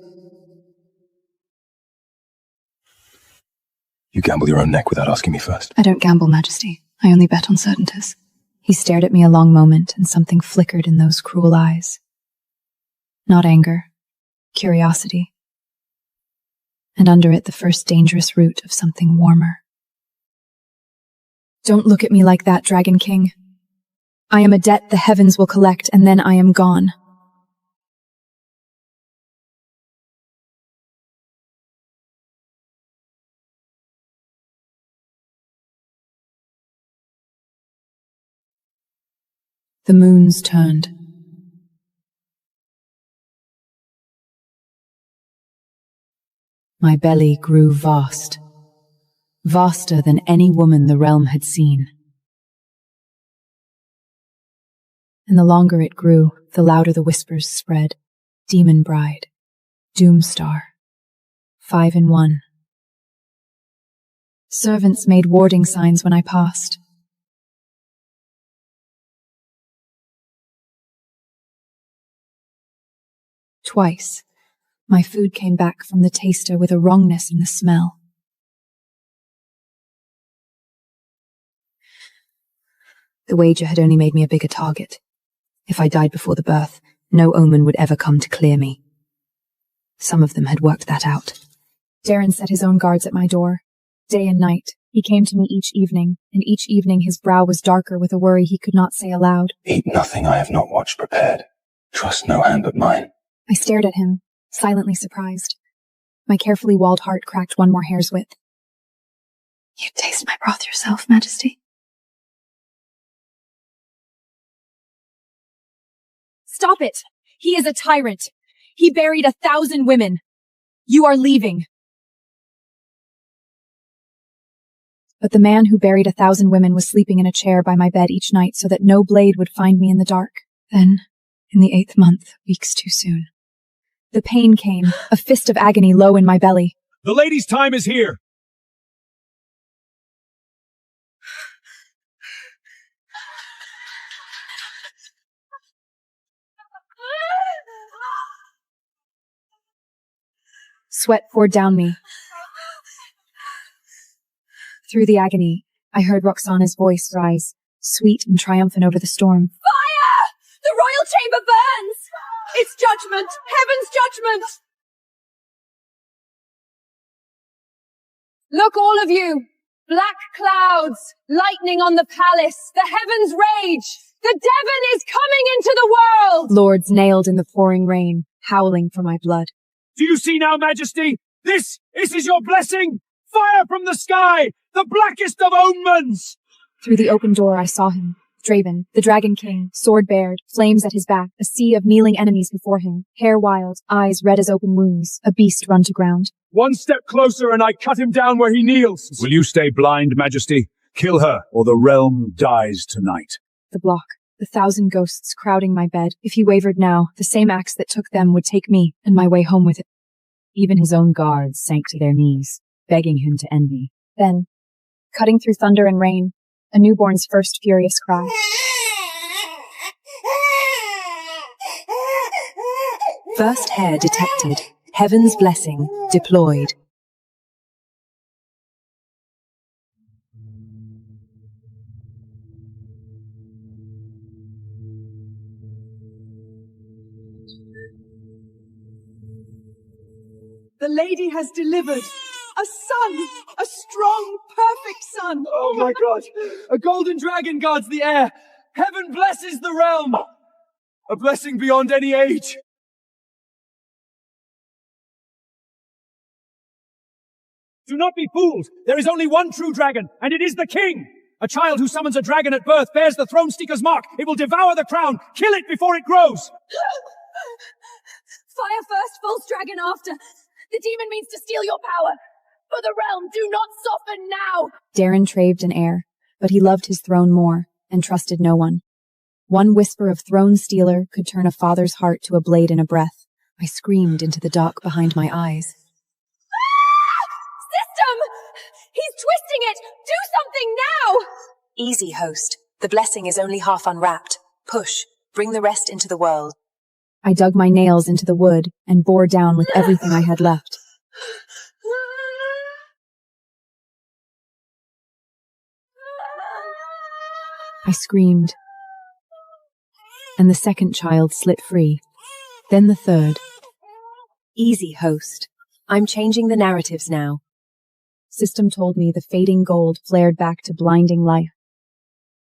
S11: You gamble your own neck without asking me first.
S1: I don't gamble, Majesty. I only bet on certainties. He stared at me a long moment, and something flickered in those cruel eyes. Not anger, curiosity. And under it, the first dangerous root of something warmer. Don't look at me like that, Dragon King. I am a debt the heavens will collect, and then I am gone. The moons turned. My belly grew vast, vaster than any woman the realm had seen. And the longer it grew, the louder the whispers spread. Demon bride, doom star, 5 in 1. Servants made warding signs when I passed. Twice, my food came back from the taster with a wrongness in the smell. The wager had only made me a bigger target. If I died before the birth, no omen would ever come to clear me. Some of them had worked that out. Darren set his own guards at my door. Day and night, he came to me each evening, and each evening his brow was darker with a worry he could not say aloud.
S11: Eat nothing I have not watched prepared. Trust no hand but mine.
S1: I stared at him, silently surprised. My carefully walled heart cracked one more hair's width. You taste my broth yourself, Majesty. Stop it! He is a tyrant. He buried 1,000 women. You are leaving. But the man who buried 1,000 women was sleeping in a chair by my bed each night so that no blade would find me in the dark. Then, in the 8th month, weeks too soon, the pain came, a fist of agony low in my belly.
S10: The lady's time is here!
S1: Sweat poured down me. Through the agony, I heard Roxana's voice rise, sweet and triumphant over the storm.
S4: Fire! The royal chamber burns! It's judgment! Heaven's judgment! Look, all of you! Black clouds, lightning on the palace, the heavens rage! The Devon is coming into the world!
S1: Lords nailed in the pouring rain, howling for my blood.
S10: Do you see now, Majesty? This is your blessing! Fire from the sky! The blackest of omens!
S1: Through the open door I saw him, Draven, the Dragon King, sword bared, flames at his back, a sea of kneeling enemies before him, hair wild, eyes red as open wounds, a beast run to ground.
S10: One step closer and I cut him down where he kneels.
S7: Will you stay blind, Majesty? Kill her, or the realm dies tonight.
S1: The block, the 1,000 ghosts crowding my bed. If he wavered now, the same axe that took them would take me, and my way home with it. Even his own guards sank to their knees, begging him to end me. Then, cutting through thunder and rain, a newborn's first furious cry.
S5: First hair detected. Heaven's blessing deployed.
S13: The lady has delivered. A son! A strong, perfect son!
S11: Oh my god! A golden dragon guards the air! Heaven blesses the realm! A blessing beyond any age!
S10: Do not be fooled! There is only one true dragon, and it is the king! A child who summons a dragon at birth bears the throne seeker's mark. It will devour the crown. Kill it before it grows!
S4: Fire first, false dragon after. The demon means to steal your power. For the realm, do not soften now!
S1: Darren traved in air, but he loved his throne more, and trusted no one. One whisper of throne stealer could turn a father's heart to a blade in a breath. I screamed into the dark behind my eyes.
S4: System! He's twisting it! Do something now!
S5: Easy, host. The blessing is only half unwrapped. Push. Bring the rest into the world.
S1: I dug my nails into the wood and bore down with everything I had left. I screamed, and the second child slit free, then the third.
S5: Easy, host. I'm changing the narratives now.
S1: System told me the fading gold flared back to blinding life.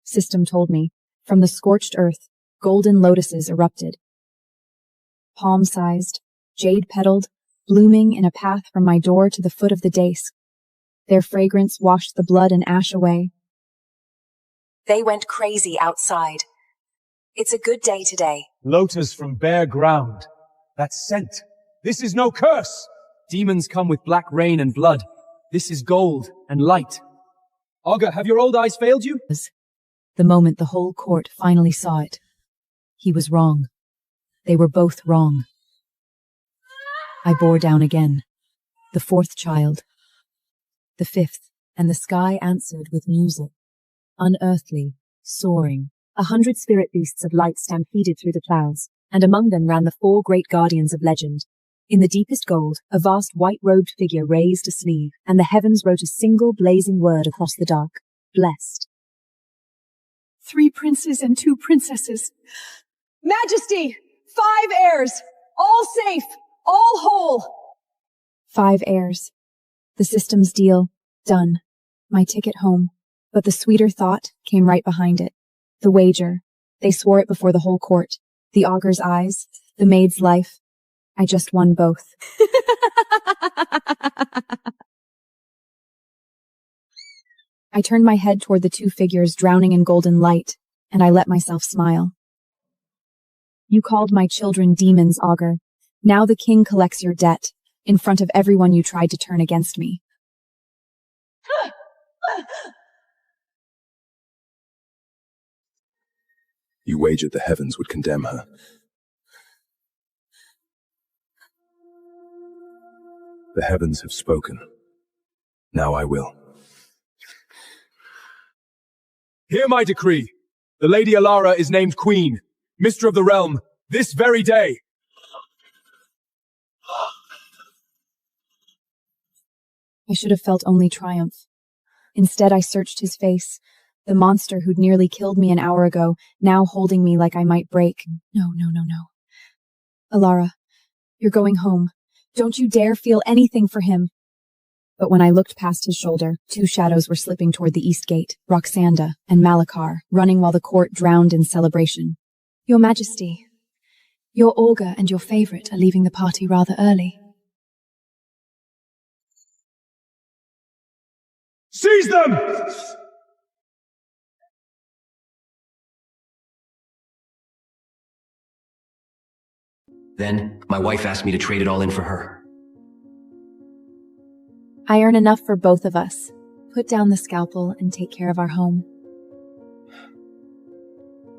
S1: System told me, from the scorched earth, golden lotuses erupted. Palm-sized, jade-petaled, blooming in a path from my door to the foot of the dais. Their fragrance washed the blood and ash away.
S5: They went crazy outside. It's a good day today.
S10: Lotus from bare ground. That's scent. This is no curse.
S11: Demons come with black rain and blood. This is gold and light. Aga, have your old eyes failed you?
S1: The moment the whole court finally saw it. He was wrong. They were both wrong. I bore down again. The fourth child. The fifth, and the sky answered with music. Unearthly, soaring. 100 spirit beasts of light stampeded through the clouds, and among them ran the 4 great guardians of legend. In the deepest gold, a vast white-robed figure raised a sleeve, and the heavens wrote a single blazing word across the dark. Blessed.
S13: 3 princes and 2 princesses.
S4: Majesty! 5 heirs! All safe! All whole!
S1: 5 heirs. The system's deal. Done. My ticket home. But the sweeter thought came right behind it. The wager. They swore it before the whole court. The augur's eyes. The maid's life. I just won both. I turned my head toward the 2 figures drowning in golden light, and I let myself smile. You called my children demons, augur. Now the king collects your debt, in front of everyone you tried to turn against me.
S2: You wagered the heavens would condemn her. The heavens have spoken. Now I will.
S11: Hear my decree. The Lady Alara is named Queen, Mistress of the Realm, this very day.
S1: I should have felt only triumph. Instead, I searched his face, the monster who'd nearly killed me an hour ago, now holding me like I might break. No. Alara, you're going home. Don't you dare feel anything for him. But when I looked past his shoulder, 2 shadows were slipping toward the east gate, Roxanda and Malachar, running while the court drowned in celebration. Your Majesty, your augur and your favorite are leaving the party rather early.
S10: Seize them!
S16: Then, my wife asked me to trade it all in for her.
S1: I earn enough for both of us. Put down the scalpel and take care of our home.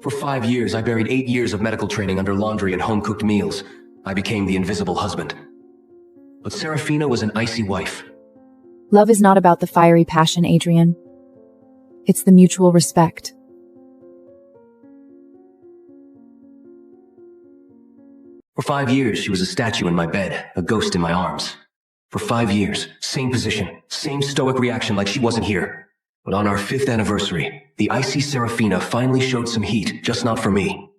S16: For 5 years, I buried 8 years of medical training under laundry and home-cooked meals. I became the invisible husband. But Serafina was an icy wife.
S1: Love is not about the fiery passion, Adrian. It's the mutual respect.
S16: For 5 years, she was a statue in my bed, a ghost in my arms. For 5 years, same position, same stoic reaction like she wasn't here. But on our 5th anniversary, the icy Serafina finally showed some heat, just not for me.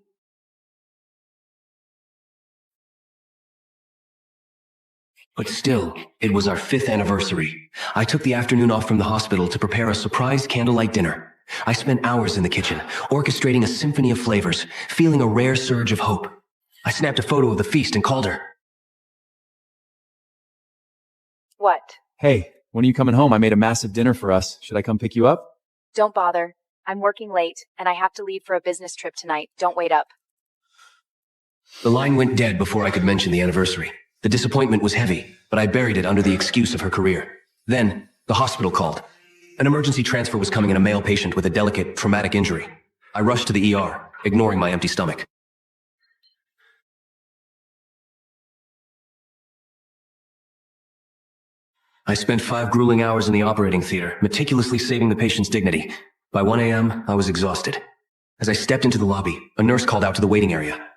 S16: But still, it was our 5th anniversary. I took the afternoon off from the hospital to prepare a surprise candlelight dinner. I spent hours in the kitchen, orchestrating a symphony of flavors, feeling a rare surge of hope. I snapped a photo of the feast and called her.
S15: What?
S2: Hey, when are you coming home? I made a massive dinner for us. Should I come pick you up?
S15: Don't bother. I'm working late, and I have to leave for a business trip tonight. Don't wait up.
S16: The line went dead before I could mention the anniversary. The disappointment was heavy, but I buried it under the excuse of her career. Then, the hospital called. An emergency transfer was coming in a male patient with a delicate, traumatic injury. I rushed to the ER, ignoring my empty stomach. I spent 5 grueling hours in the operating theater, meticulously saving the patient's dignity. By 1 a.m., I was exhausted. As I stepped into the lobby, a nurse called out to the waiting area.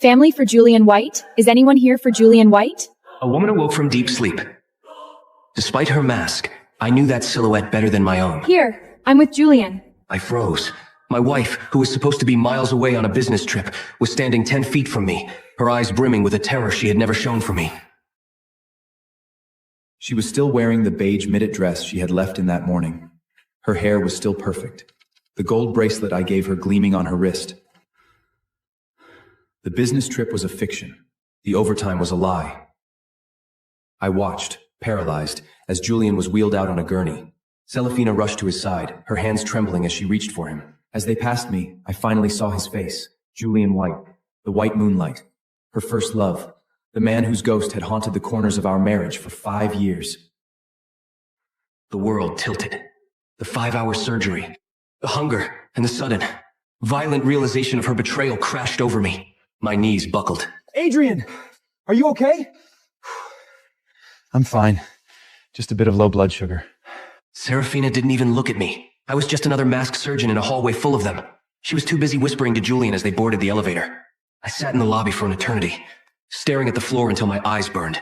S1: Family for Julian White? Is anyone here for Julian White?
S16: A woman awoke from deep sleep. Despite her mask, I knew that silhouette better than my own.
S1: Here, I'm with Julian.
S16: I froze. My wife, who was supposed to be miles away on a business trip, was standing 10 feet from me, her eyes brimming with a terror she had never shown for me.
S2: She was still wearing the beige midget dress she had left in that morning. Her hair was still perfect, the gold bracelet I gave her gleaming on her wrist. The business trip was a fiction. The overtime was a lie. I watched, paralyzed, as Julian was wheeled out on a gurney. Celefina rushed to his side, her hands trembling as she reached for him. As they passed me, I finally saw his face, Julian White, the white moonlight, her first love, the man whose ghost had haunted the corners of our marriage for 5 years.
S16: The world tilted. The 5-hour surgery, the hunger, and the sudden, violent realization of her betrayal crashed over me. My knees buckled.
S10: Adrian! Are you okay?
S9: I'm fine. Just a bit of low blood sugar.
S16: Serafina didn't even look at me. I was just another masked surgeon in a hallway full of them. She was too busy whispering to Julian as they boarded the elevator. I sat in the lobby for an eternity, staring at the floor until my eyes burned.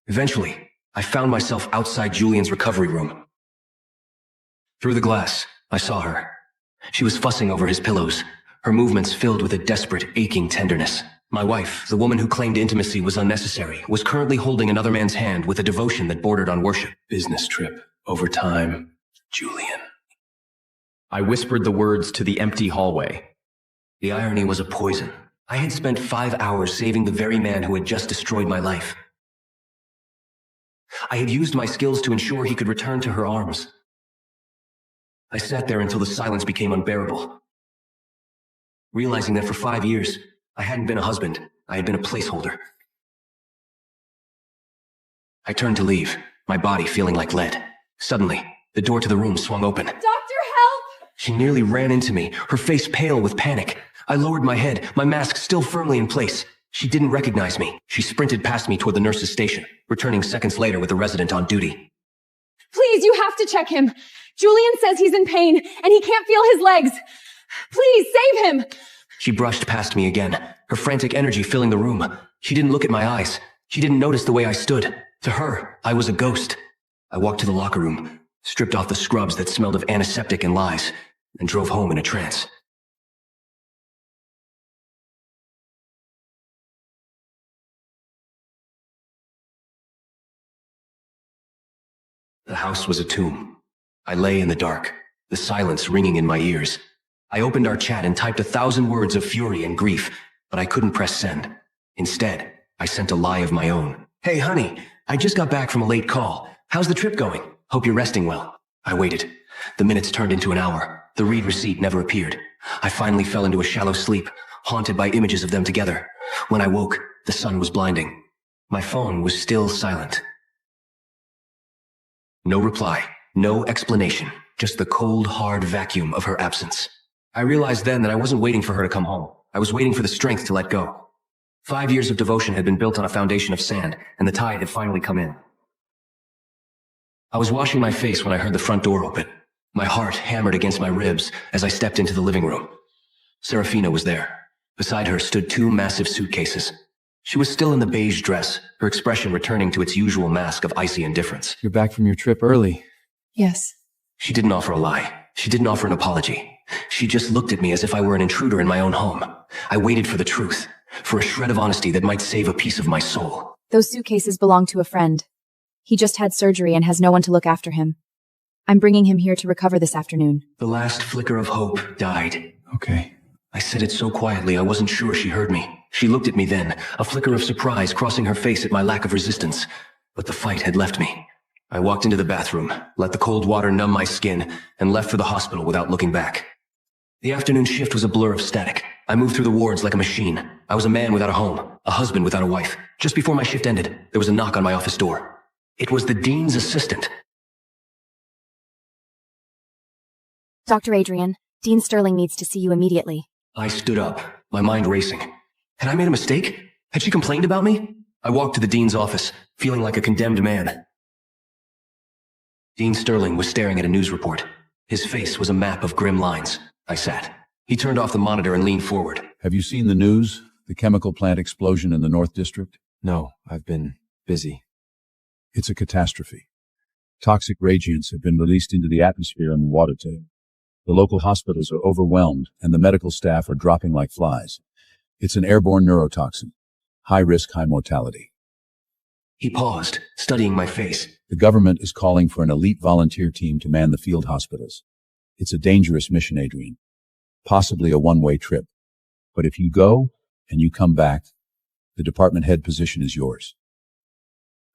S16: Eventually, I found myself outside Julian's recovery room. Through the glass, I saw her. She was fussing over his pillows, her movements filled with a desperate, aching tenderness. My wife, the woman who claimed intimacy was unnecessary, was currently holding another man's hand with a devotion that bordered on worship.
S11: Business trip, overtime, Julian. I whispered the words to the empty hallway.
S16: The irony was a poison. I had spent 5 hours saving the very man who had just destroyed my life. I had used my skills to ensure he could return to her arms. I sat there until the silence became unbearable. Realizing that for 5 years, I hadn't been a husband, I had been a placeholder. I turned to leave, my body feeling like lead. Suddenly, the door to the room swung open.
S4: Doctor, help!
S16: She nearly ran into me, her face pale with panic. I lowered my head, my mask still firmly in place. She didn't recognize me. She sprinted past me toward the nurse's station, returning seconds later with a resident on duty.
S4: Please, you have to check him. Julian says he's in pain, and he can't feel his legs. Please, save him!
S16: She brushed past me again, her frantic energy filling the room. She didn't look at my eyes. She didn't notice the way I stood. To her, I was a ghost. I walked to the locker room, stripped off the scrubs that smelled of antiseptic and lies, and drove home in a trance. The house was a tomb. I lay in the dark, the silence ringing in my ears. I opened our chat and typed 1,000 words of fury and grief, but I couldn't press send. Instead, I sent a lie of my own. Hey, honey, I just got back from a late call. How's the trip going? Hope you're resting well. I waited. The minutes turned into an hour. The read receipt never appeared. I finally fell into a shallow sleep, haunted by images of them together. When I woke, the sun was blinding. My phone was still silent. No reply, no explanation, just the cold, hard vacuum of her absence. I realized then that I wasn't waiting for her to come home. I was waiting for the strength to let go. 5 years of devotion had been built on a foundation of sand, and the tide had finally come in. I was washing my face when I heard the front door open. My heart hammered against my ribs as I stepped into the living room. Serafina was there. Beside her stood 2 massive suitcases. She was still in the beige dress, her expression returning to its usual mask of icy indifference.
S2: You're back from your trip early.
S1: Yes.
S16: She didn't offer a lie. She didn't offer an apology. She just looked at me as if I were an intruder in my own home. I waited for the truth, for a shred of honesty that might save a piece of my soul.
S1: Those suitcases belong to a friend. He just had surgery and has no one to look after him. I'm bringing him here to recover this afternoon.
S16: The last flicker of hope died.
S2: Okay.
S16: I said it so quietly I wasn't sure she heard me. She looked at me then, a flicker of surprise crossing her face at my lack of resistance. But the fight had left me. I walked into the bathroom, let the cold water numb my skin, and left for the hospital without looking back. The afternoon shift was a blur of static. I moved through the wards like a machine. I was a man without a home, a husband without a wife. Just before my shift ended, there was a knock on my office door. It was the dean's assistant.
S1: Dr. Adrian, Dean Sterling needs to see you immediately.
S16: I stood up, my mind racing. Had I made a mistake? Had she complained about me? I walked to the dean's office, feeling like a condemned man. Dean Sterling was staring at a news report. His face was a map of grim lines. I sat. He turned off the monitor and leaned forward.
S7: Have you seen the news?
S2: The chemical plant explosion in the North District?
S11: No, I've been busy.
S2: It's a catastrophe. Toxic radiants have been released into the atmosphere and the water table. The local hospitals are overwhelmed, and the medical staff are dropping like flies. It's an airborne neurotoxin. High risk, high mortality.
S16: He paused, studying my face.
S2: The government is calling for an elite volunteer team to man the field hospitals. It's a dangerous mission, Adrian. Possibly a one-way trip. But if you go, and you come back, the department head position is yours.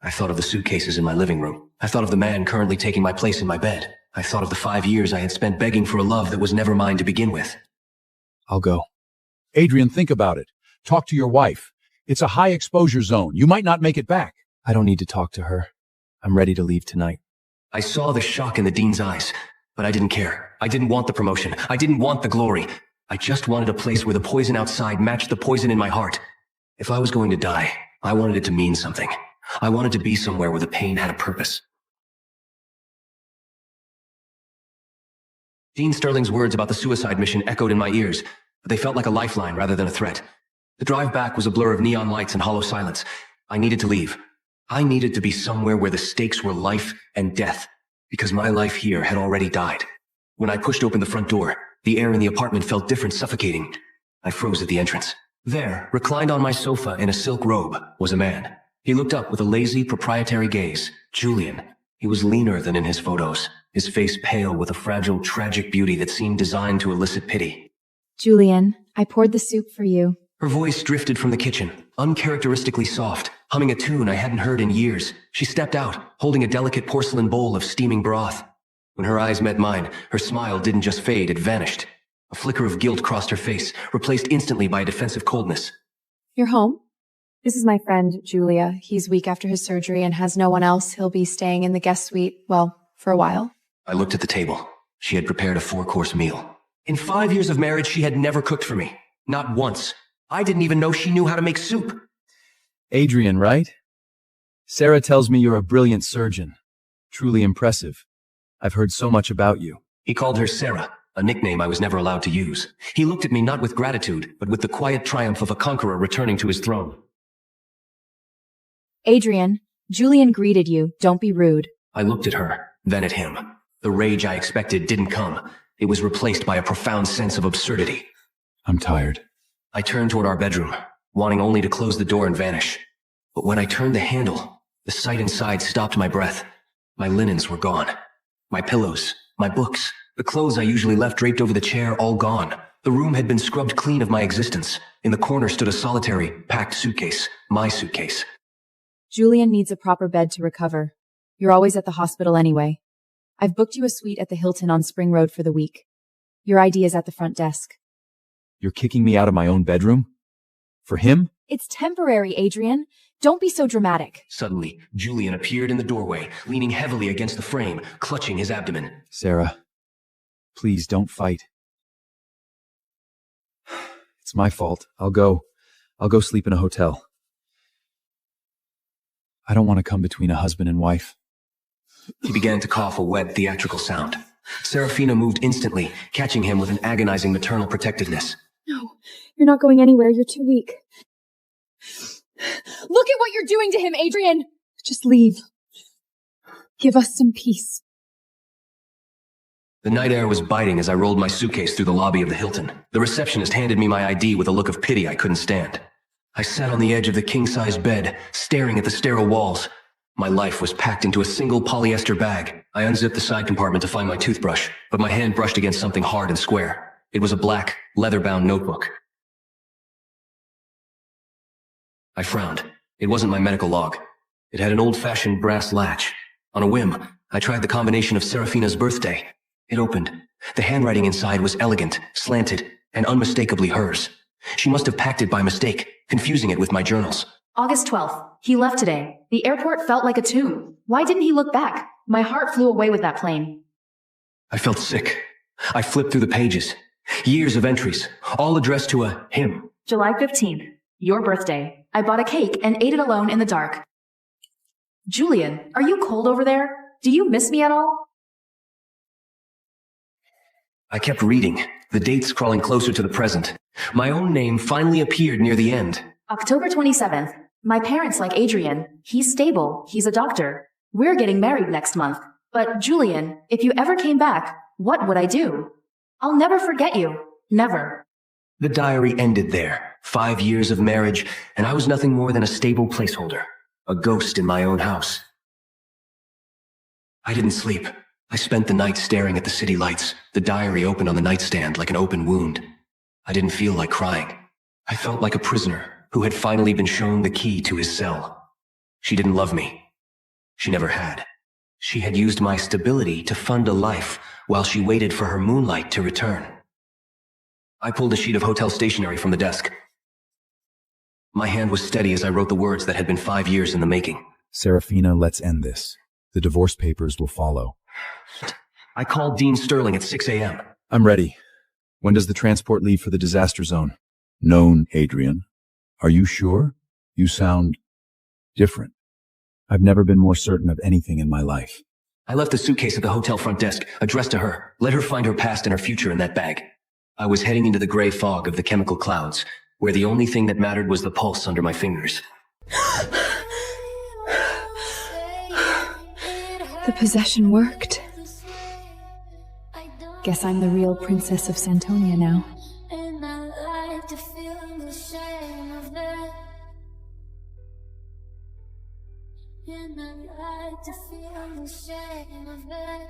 S16: I thought of the suitcases in my living room. I thought of the man currently taking my place in my bed. I thought of the 5 years I had spent begging for a love that was never mine to begin with.
S11: I'll go.
S2: Adrian, think about it. Talk to your wife. It's a high exposure zone. You might not make it back.
S11: I don't need to talk to her. I'm ready to leave tonight.
S16: I saw the shock in the dean's eyes, but I didn't care. I didn't want the promotion. I didn't want the glory. I just wanted a place where the poison outside matched the poison in my heart. If I was going to die, I wanted it to mean something. I wanted to be somewhere where the pain had a purpose. Dean Sterling's words about the suicide mission echoed in my ears, but they felt like a lifeline rather than a threat. The drive back was a blur of neon lights and hollow silence. I needed to leave. I needed to be somewhere where the stakes were life and death, because my life here had already died. When I pushed open the front door, the air in the apartment felt different, suffocating. I froze at the entrance. There, reclined on my sofa in a silk robe, was a man. He looked up with a lazy, proprietary gaze. Julian. He was leaner than in his photos, his face pale with a fragile, tragic beauty that seemed designed to elicit pity.
S1: Julian, I poured the soup for you.
S16: Her voice drifted from the kitchen, uncharacteristically soft, humming a tune I hadn't heard in years. She stepped out, holding a delicate porcelain bowl of steaming broth. When her eyes met mine, her smile didn't just fade, it vanished. A flicker of guilt crossed her face, replaced instantly by a defensive coldness.
S1: You're home? This is my friend, Julia. He's weak after his surgery and has no one else. He'll be staying in the guest suite, well, for a while.
S16: I looked at the table. She had prepared a 4-course meal. In 5 years of marriage, she had never cooked for me. Not once. I didn't even know she knew how to make soup.
S11: Adrian, right? Sarah tells me you're a brilliant surgeon. Truly impressive. I've heard so much about you.
S16: He called her Sarah, a nickname I was never allowed to use. He looked at me not with gratitude, but with the quiet triumph of a conqueror returning to his throne.
S1: Adrian, Julian greeted you. Don't be rude.
S16: I looked at her, then at him. The rage I expected didn't come. It was replaced by a profound sense of absurdity.
S2: I'm tired.
S16: I turned toward our bedroom, wanting only to close the door and vanish. But when I turned the handle, the sight inside stopped my breath. My linens were gone. My pillows, my books, the clothes I usually left draped over the chair, all gone. The room had been scrubbed clean of my existence. In the corner stood a solitary, packed suitcase, my suitcase.
S1: Julian needs a proper bed to recover. You're always at the hospital anyway. I've booked you a suite at the Hilton on Spring Road for the week. Your ID is at the front desk.
S2: You're kicking me out of my own bedroom? For him?
S1: It's temporary, Adrian. Don't be so dramatic.
S16: Suddenly, Julian appeared in the doorway, leaning heavily against the frame, clutching his abdomen.
S11: Sarah, please don't fight. It's my fault. I'll go sleep in a hotel. I don't want to come between a husband and wife.
S16: He began to cough a wet, theatrical sound. Serafina moved instantly, catching him with an agonizing maternal protectiveness.
S1: No, you're not going anywhere. You're too weak. Look at what you're doing to him, Adrian! Just leave. Give us some peace.
S16: The night air was biting as I rolled my suitcase through the lobby of the Hilton. The receptionist handed me my ID with a look of pity I couldn't stand. I sat on the edge of the king-size bed, staring at the sterile walls. My life was packed into a single polyester bag. I unzipped the side compartment to find my toothbrush, but my hand brushed against something hard and square. It was a black, leather-bound notebook. I frowned. It wasn't my medical log. It had an old-fashioned brass latch. On a whim, I tried the combination of Serafina's birthday. It opened. The handwriting inside was elegant, slanted, and unmistakably hers. She must have packed it by mistake, confusing it with my journals.
S15: August 12th. He left today. The airport felt like a tomb. Why didn't he look back? My heart flew away with that plane.
S16: I felt sick. I flipped through the pages. Years of entries, all addressed to a him.
S15: July 15th. Your birthday. I bought a cake and ate it alone in the dark. Julian, are you cold over there? Do you miss me at all?
S16: I kept reading, the dates crawling closer to the present. My own name finally appeared near the end.
S17: October 27th. My parents like Adrian. He's stable. He's a doctor. We're getting married next month. But Julian, if you ever came back, what would I do? I'll never forget you. Never.
S16: The diary ended there. 5 years of marriage, and I was nothing more than a stable placeholder. A ghost in my own house. I didn't sleep. I spent the night staring at the city lights, the diary open on the nightstand like an open wound. I didn't feel like crying. I felt like a prisoner who had finally been shown the key to his cell. She didn't love me. She never had. She had used my stability to fund a life while she waited for her moonlight to return. I pulled a sheet of hotel stationery from the desk. My hand was steady as I wrote the words that had been 5 years in the making.
S2: Serafina, let's end this. The divorce papers will follow.
S16: I called Dean Sterling at 6 a.m.
S2: I'm ready. When does the transport leave for the disaster zone? Known, Adrian. Are you sure? You sound different. I've never been more certain of anything in my life.
S16: I left the suitcase at the hotel front desk, addressed to her. Let her find her past and her future in that bag. I was heading into the gray fog of the chemical clouds, where the only thing that mattered was the pulse under my fingers.
S1: The possession worked. Guess I'm the real princess of Santonia now.
S8: And I like to feel the shame of it. And I like to feel the shame of it.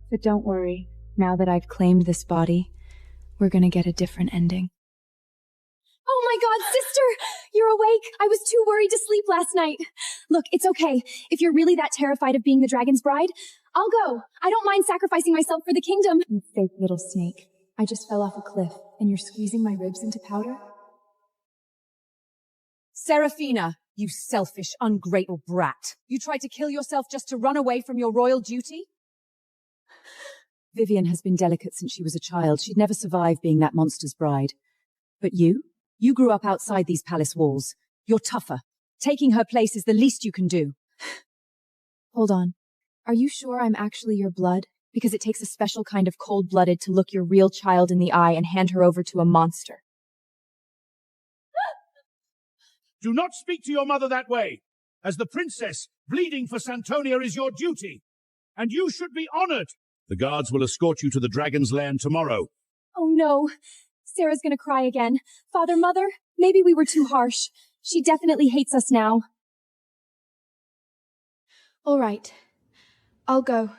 S1: But don't worry, now that I've claimed this body, we're gonna get a different ending.
S4: Oh my god, sister! You're awake! I was too worried to sleep last night. Look, it's okay. If you're really that terrified of being the dragon's bride, I'll go. I don't mind sacrificing myself for the kingdom.
S1: You fake little snake. I just fell off a cliff, and you're squeezing my ribs into powder?
S5: Serafina, you selfish, ungrateful brat. You tried to kill yourself just to run away from your royal duty? Vivian has been delicate since she was a child. She'd never survive being that monster's bride. But you? You grew up outside these palace walls. You're tougher. Taking her place is the least you can do.
S1: Hold on. Are you sure I'm actually your blood? Because it takes a special kind of cold-blooded to look your real child in the eye and hand her over to a monster.
S10: Do not speak to your mother that way. As the princess, bleeding for Santonia is your duty. And you should be honored. The guards will escort you to the dragon's lair tomorrow.
S4: Oh no. Sarah's gonna cry again. Father, Mother, maybe we were too harsh. She definitely hates us now.
S1: All right. I'll go.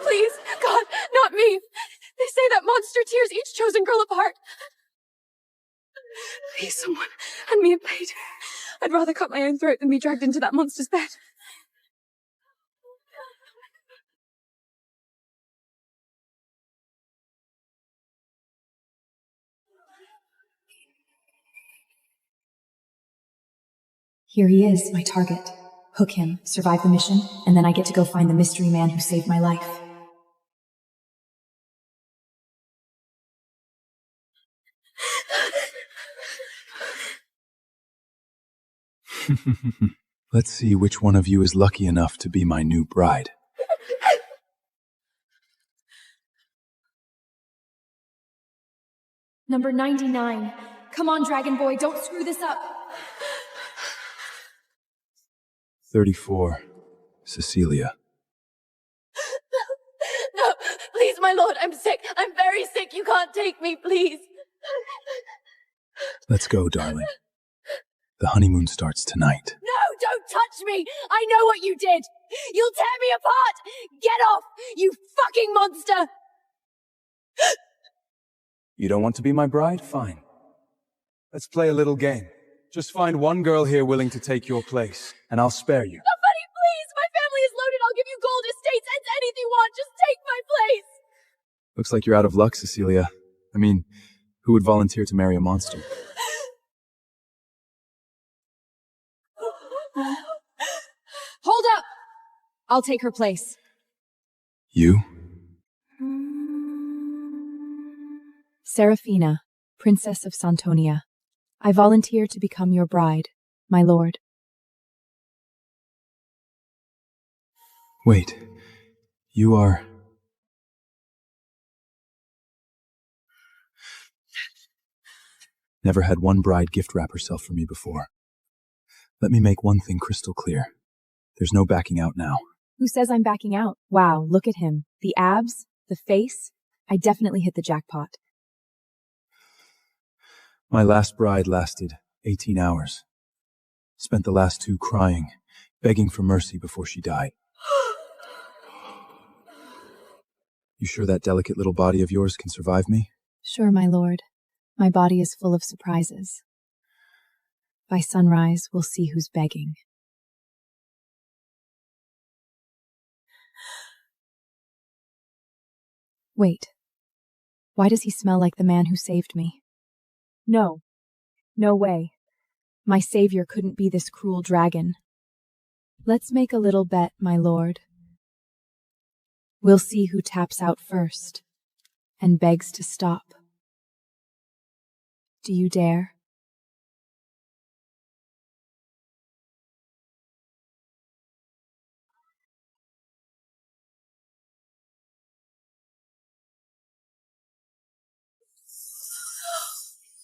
S13: Please, God, not me. They say that monster tears each chosen girl apart. Please, someone, hand me a blade. I'd rather cut my own throat than be dragged into that monster's bed.
S1: Here he is, my target. Hook him, survive the mission, and then I get to go find the mystery man who saved my life.
S2: Let's see which one of you is lucky enough to be my new bride.
S4: Number 99. Come on, Dragon Boy, don't screw this up.
S2: 34. Cecilia.
S13: No, please, my lord, I'm sick. I'm very sick. You can't take me, please.
S2: Let's go, darling. The honeymoon starts tonight.
S13: No, don't touch me. I know what you did. You'll tear me apart. Get off, you fucking monster.
S2: You don't want to be my bride? Fine. Let's play a little game. Just find one girl here willing to take your place, and I'll spare you.
S13: Somebody, please. My family is loaded. I'll give you gold, estates, and anything you want. Just take my place.
S2: Looks like you're out of luck, Cecilia. I mean, who would volunteer to marry a monster?
S5: Hold up! I'll take her place.
S2: You?
S1: Serafina, Princess of Santonia. I volunteer to become your bride. my lord.
S2: Wait, you are... Never had one bride gift wrap herself for me before. Let me make one thing crystal clear. There's no backing out now.
S1: Who says I'm backing out? Wow, look at him. The abs, the face. I definitely hit the jackpot.
S2: My last bride lasted 18 hours. Spent the last 2 crying, begging for mercy before she died. You sure that delicate little body of yours can survive me?
S1: Sure, my lord. My body is full of surprises. By sunrise, we'll see who's begging. Wait. Why does he smell like the man who saved me? No. No way. My savior couldn't be this cruel dragon. Let's make a little bet, my lord. We'll see who taps out first and begs to stop. Do you dare?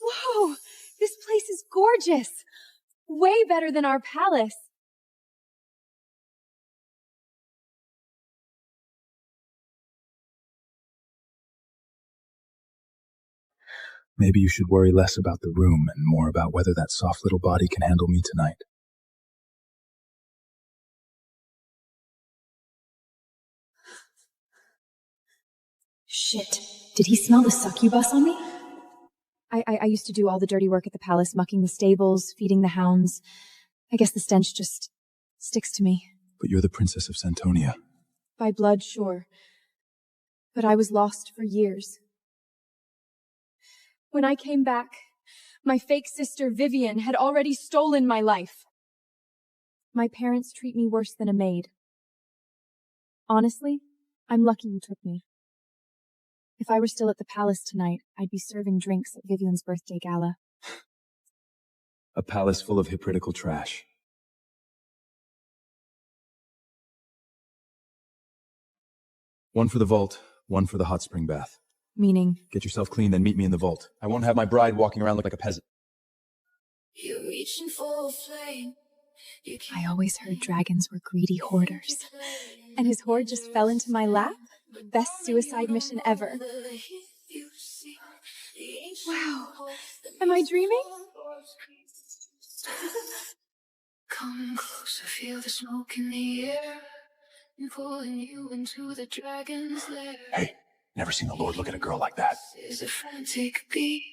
S4: Whoa! This place is gorgeous! Way better than our palace.
S2: Maybe you should worry less about the room and more about whether that soft little body can handle me tonight.
S1: Shit. Did he smell the succubus on me? I used to do all the dirty work at the palace, mucking the stables, feeding the hounds. I guess the stench just sticks to me.
S2: But you're the Princess of Santonia.
S1: By blood, sure. But I was lost for years. When I came back, my fake sister Vivian had already stolen my life. My parents treat me worse than a maid. Honestly, I'm lucky you took me. If I were still at the palace tonight, I'd be serving drinks at Vivian's birthday gala.
S2: A palace full of hypocritical trash. One for the vault, one for the hot spring bath.
S1: Meaning?
S2: Get yourself clean, then meet me in the vault. I won't have my bride walking around look like a peasant.
S8: You're reaching for a flame.
S1: I always heard dragons were greedy hoarders. And his hoard just fell into my lap? Best suicide mission ever. Wow. Am I dreaming?
S8: Come closer, feel the smoke in the air. I'm pulling you into the dragon's lair.
S2: Hey, never seen the Lord look at a girl like that.
S8: Is a frantic beat.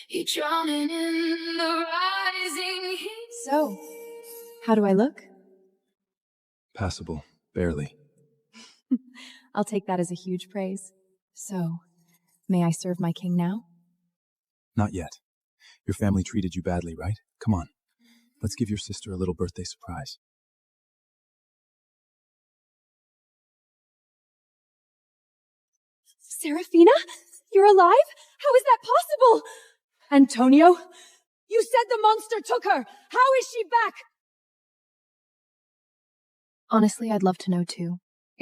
S8: You're drowning in the rising heat.
S1: So, how do I look?
S2: Passable, barely.
S1: I'll take that as a huge praise. So, may I serve my king now?
S2: Not yet. Your family treated you badly, right? Come on. Let's give your sister a little birthday surprise.
S4: Serafina? You're alive? How is that possible? Antonio? You said the monster took her! How is she back?
S1: Honestly, I'd love to know too.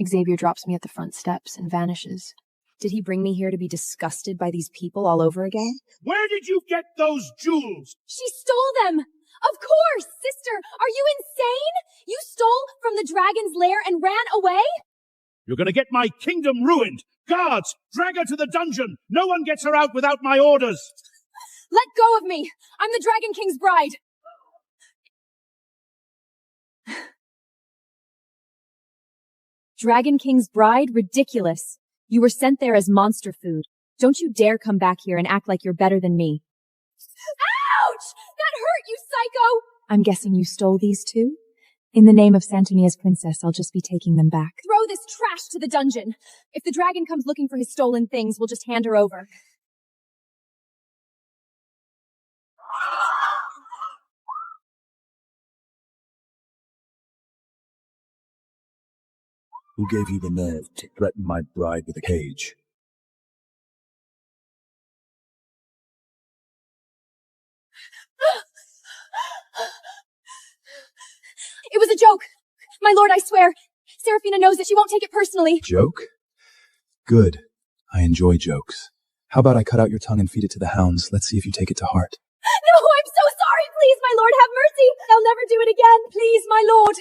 S1: Xavier drops me at the front steps and vanishes. Did he bring me here to be disgusted by these people all over again?
S10: Where did you get those jewels?
S4: She stole them! Of course! Sister, are you insane? You stole from the dragon's lair and ran away?
S10: You're gonna get my kingdom ruined! Guards, drag her to the dungeon! No one gets her out without my orders!
S4: Let go of me! I'm the Dragon King's bride!
S1: Dragon King's bride? Ridiculous. You were sent there as monster food. Don't you dare come back here and act like you're better than me.
S4: Ouch! That hurt, you psycho!
S1: I'm guessing you stole these too? In the name of Santonia's princess, I'll just be taking them back.
S4: Throw this trash to the dungeon! If the dragon comes looking for his stolen things, we'll just hand her over.
S2: Who gave you the nerve to threaten my bride with a cage?
S4: joke. My lord, I swear. Serafina knows that she won't take it personally.
S2: Joke? Good. I enjoy jokes. How about I cut out your tongue and feed it to the hounds? Let's see if you take it to heart.
S4: No, I'm so sorry. Please, my lord, have mercy. I'll never do it again. Please, my lord.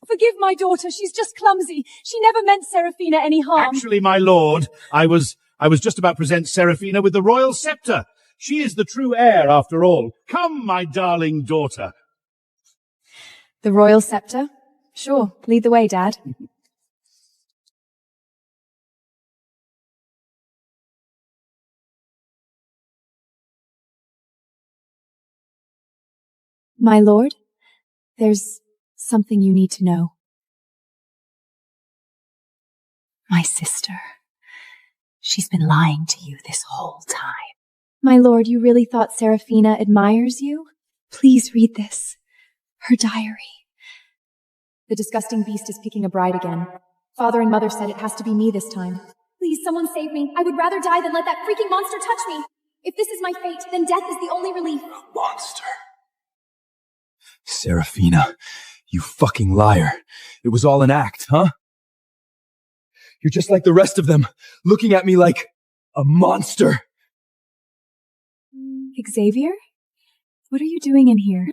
S4: Forgive my daughter. She's just clumsy. She never meant Serafina any harm.
S18: Actually, my lord, I was just about to present Serafina with the royal scepter. She is the true heir, after all. Come, my darling daughter.
S1: The royal scepter? Sure, lead the way, Dad. My lord, there's something you need to know. My sister. She's been lying to you this whole time.
S4: My lord, you really thought Serafina admires you? Please read this. Her diary.
S1: The disgusting beast is picking a bride again. Father and Mother said it has to be me this time.
S4: Please, someone save me. I would rather die than let that freaking monster touch me. If this is my fate, then death is the only relief.
S2: A monster. Serafina, you fucking liar. It was all an act, huh? You're just like the rest of them, looking at me like a monster.
S1: Xavier? What are you doing in here?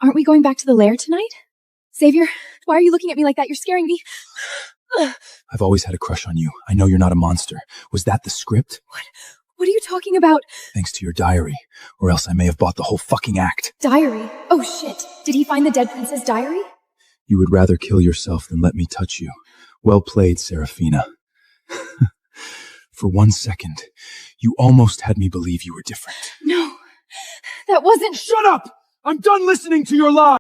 S1: Aren't we going back to the lair tonight? Xavier, why are you looking at me like that? You're scaring me.
S2: I've always had a crush on you. I know you're not a monster. Was that the script?
S1: What are you talking about?
S2: Thanks to your diary, or else I may have bought the whole fucking act.
S1: Diary? Oh shit. Did he find the dead princess diary?
S2: You would rather kill yourself than let me touch you. Well played, Serafina. For 1 second, you almost had me believe you were different.
S4: No, that wasn't—
S10: Shut up! I'm done listening to your lies!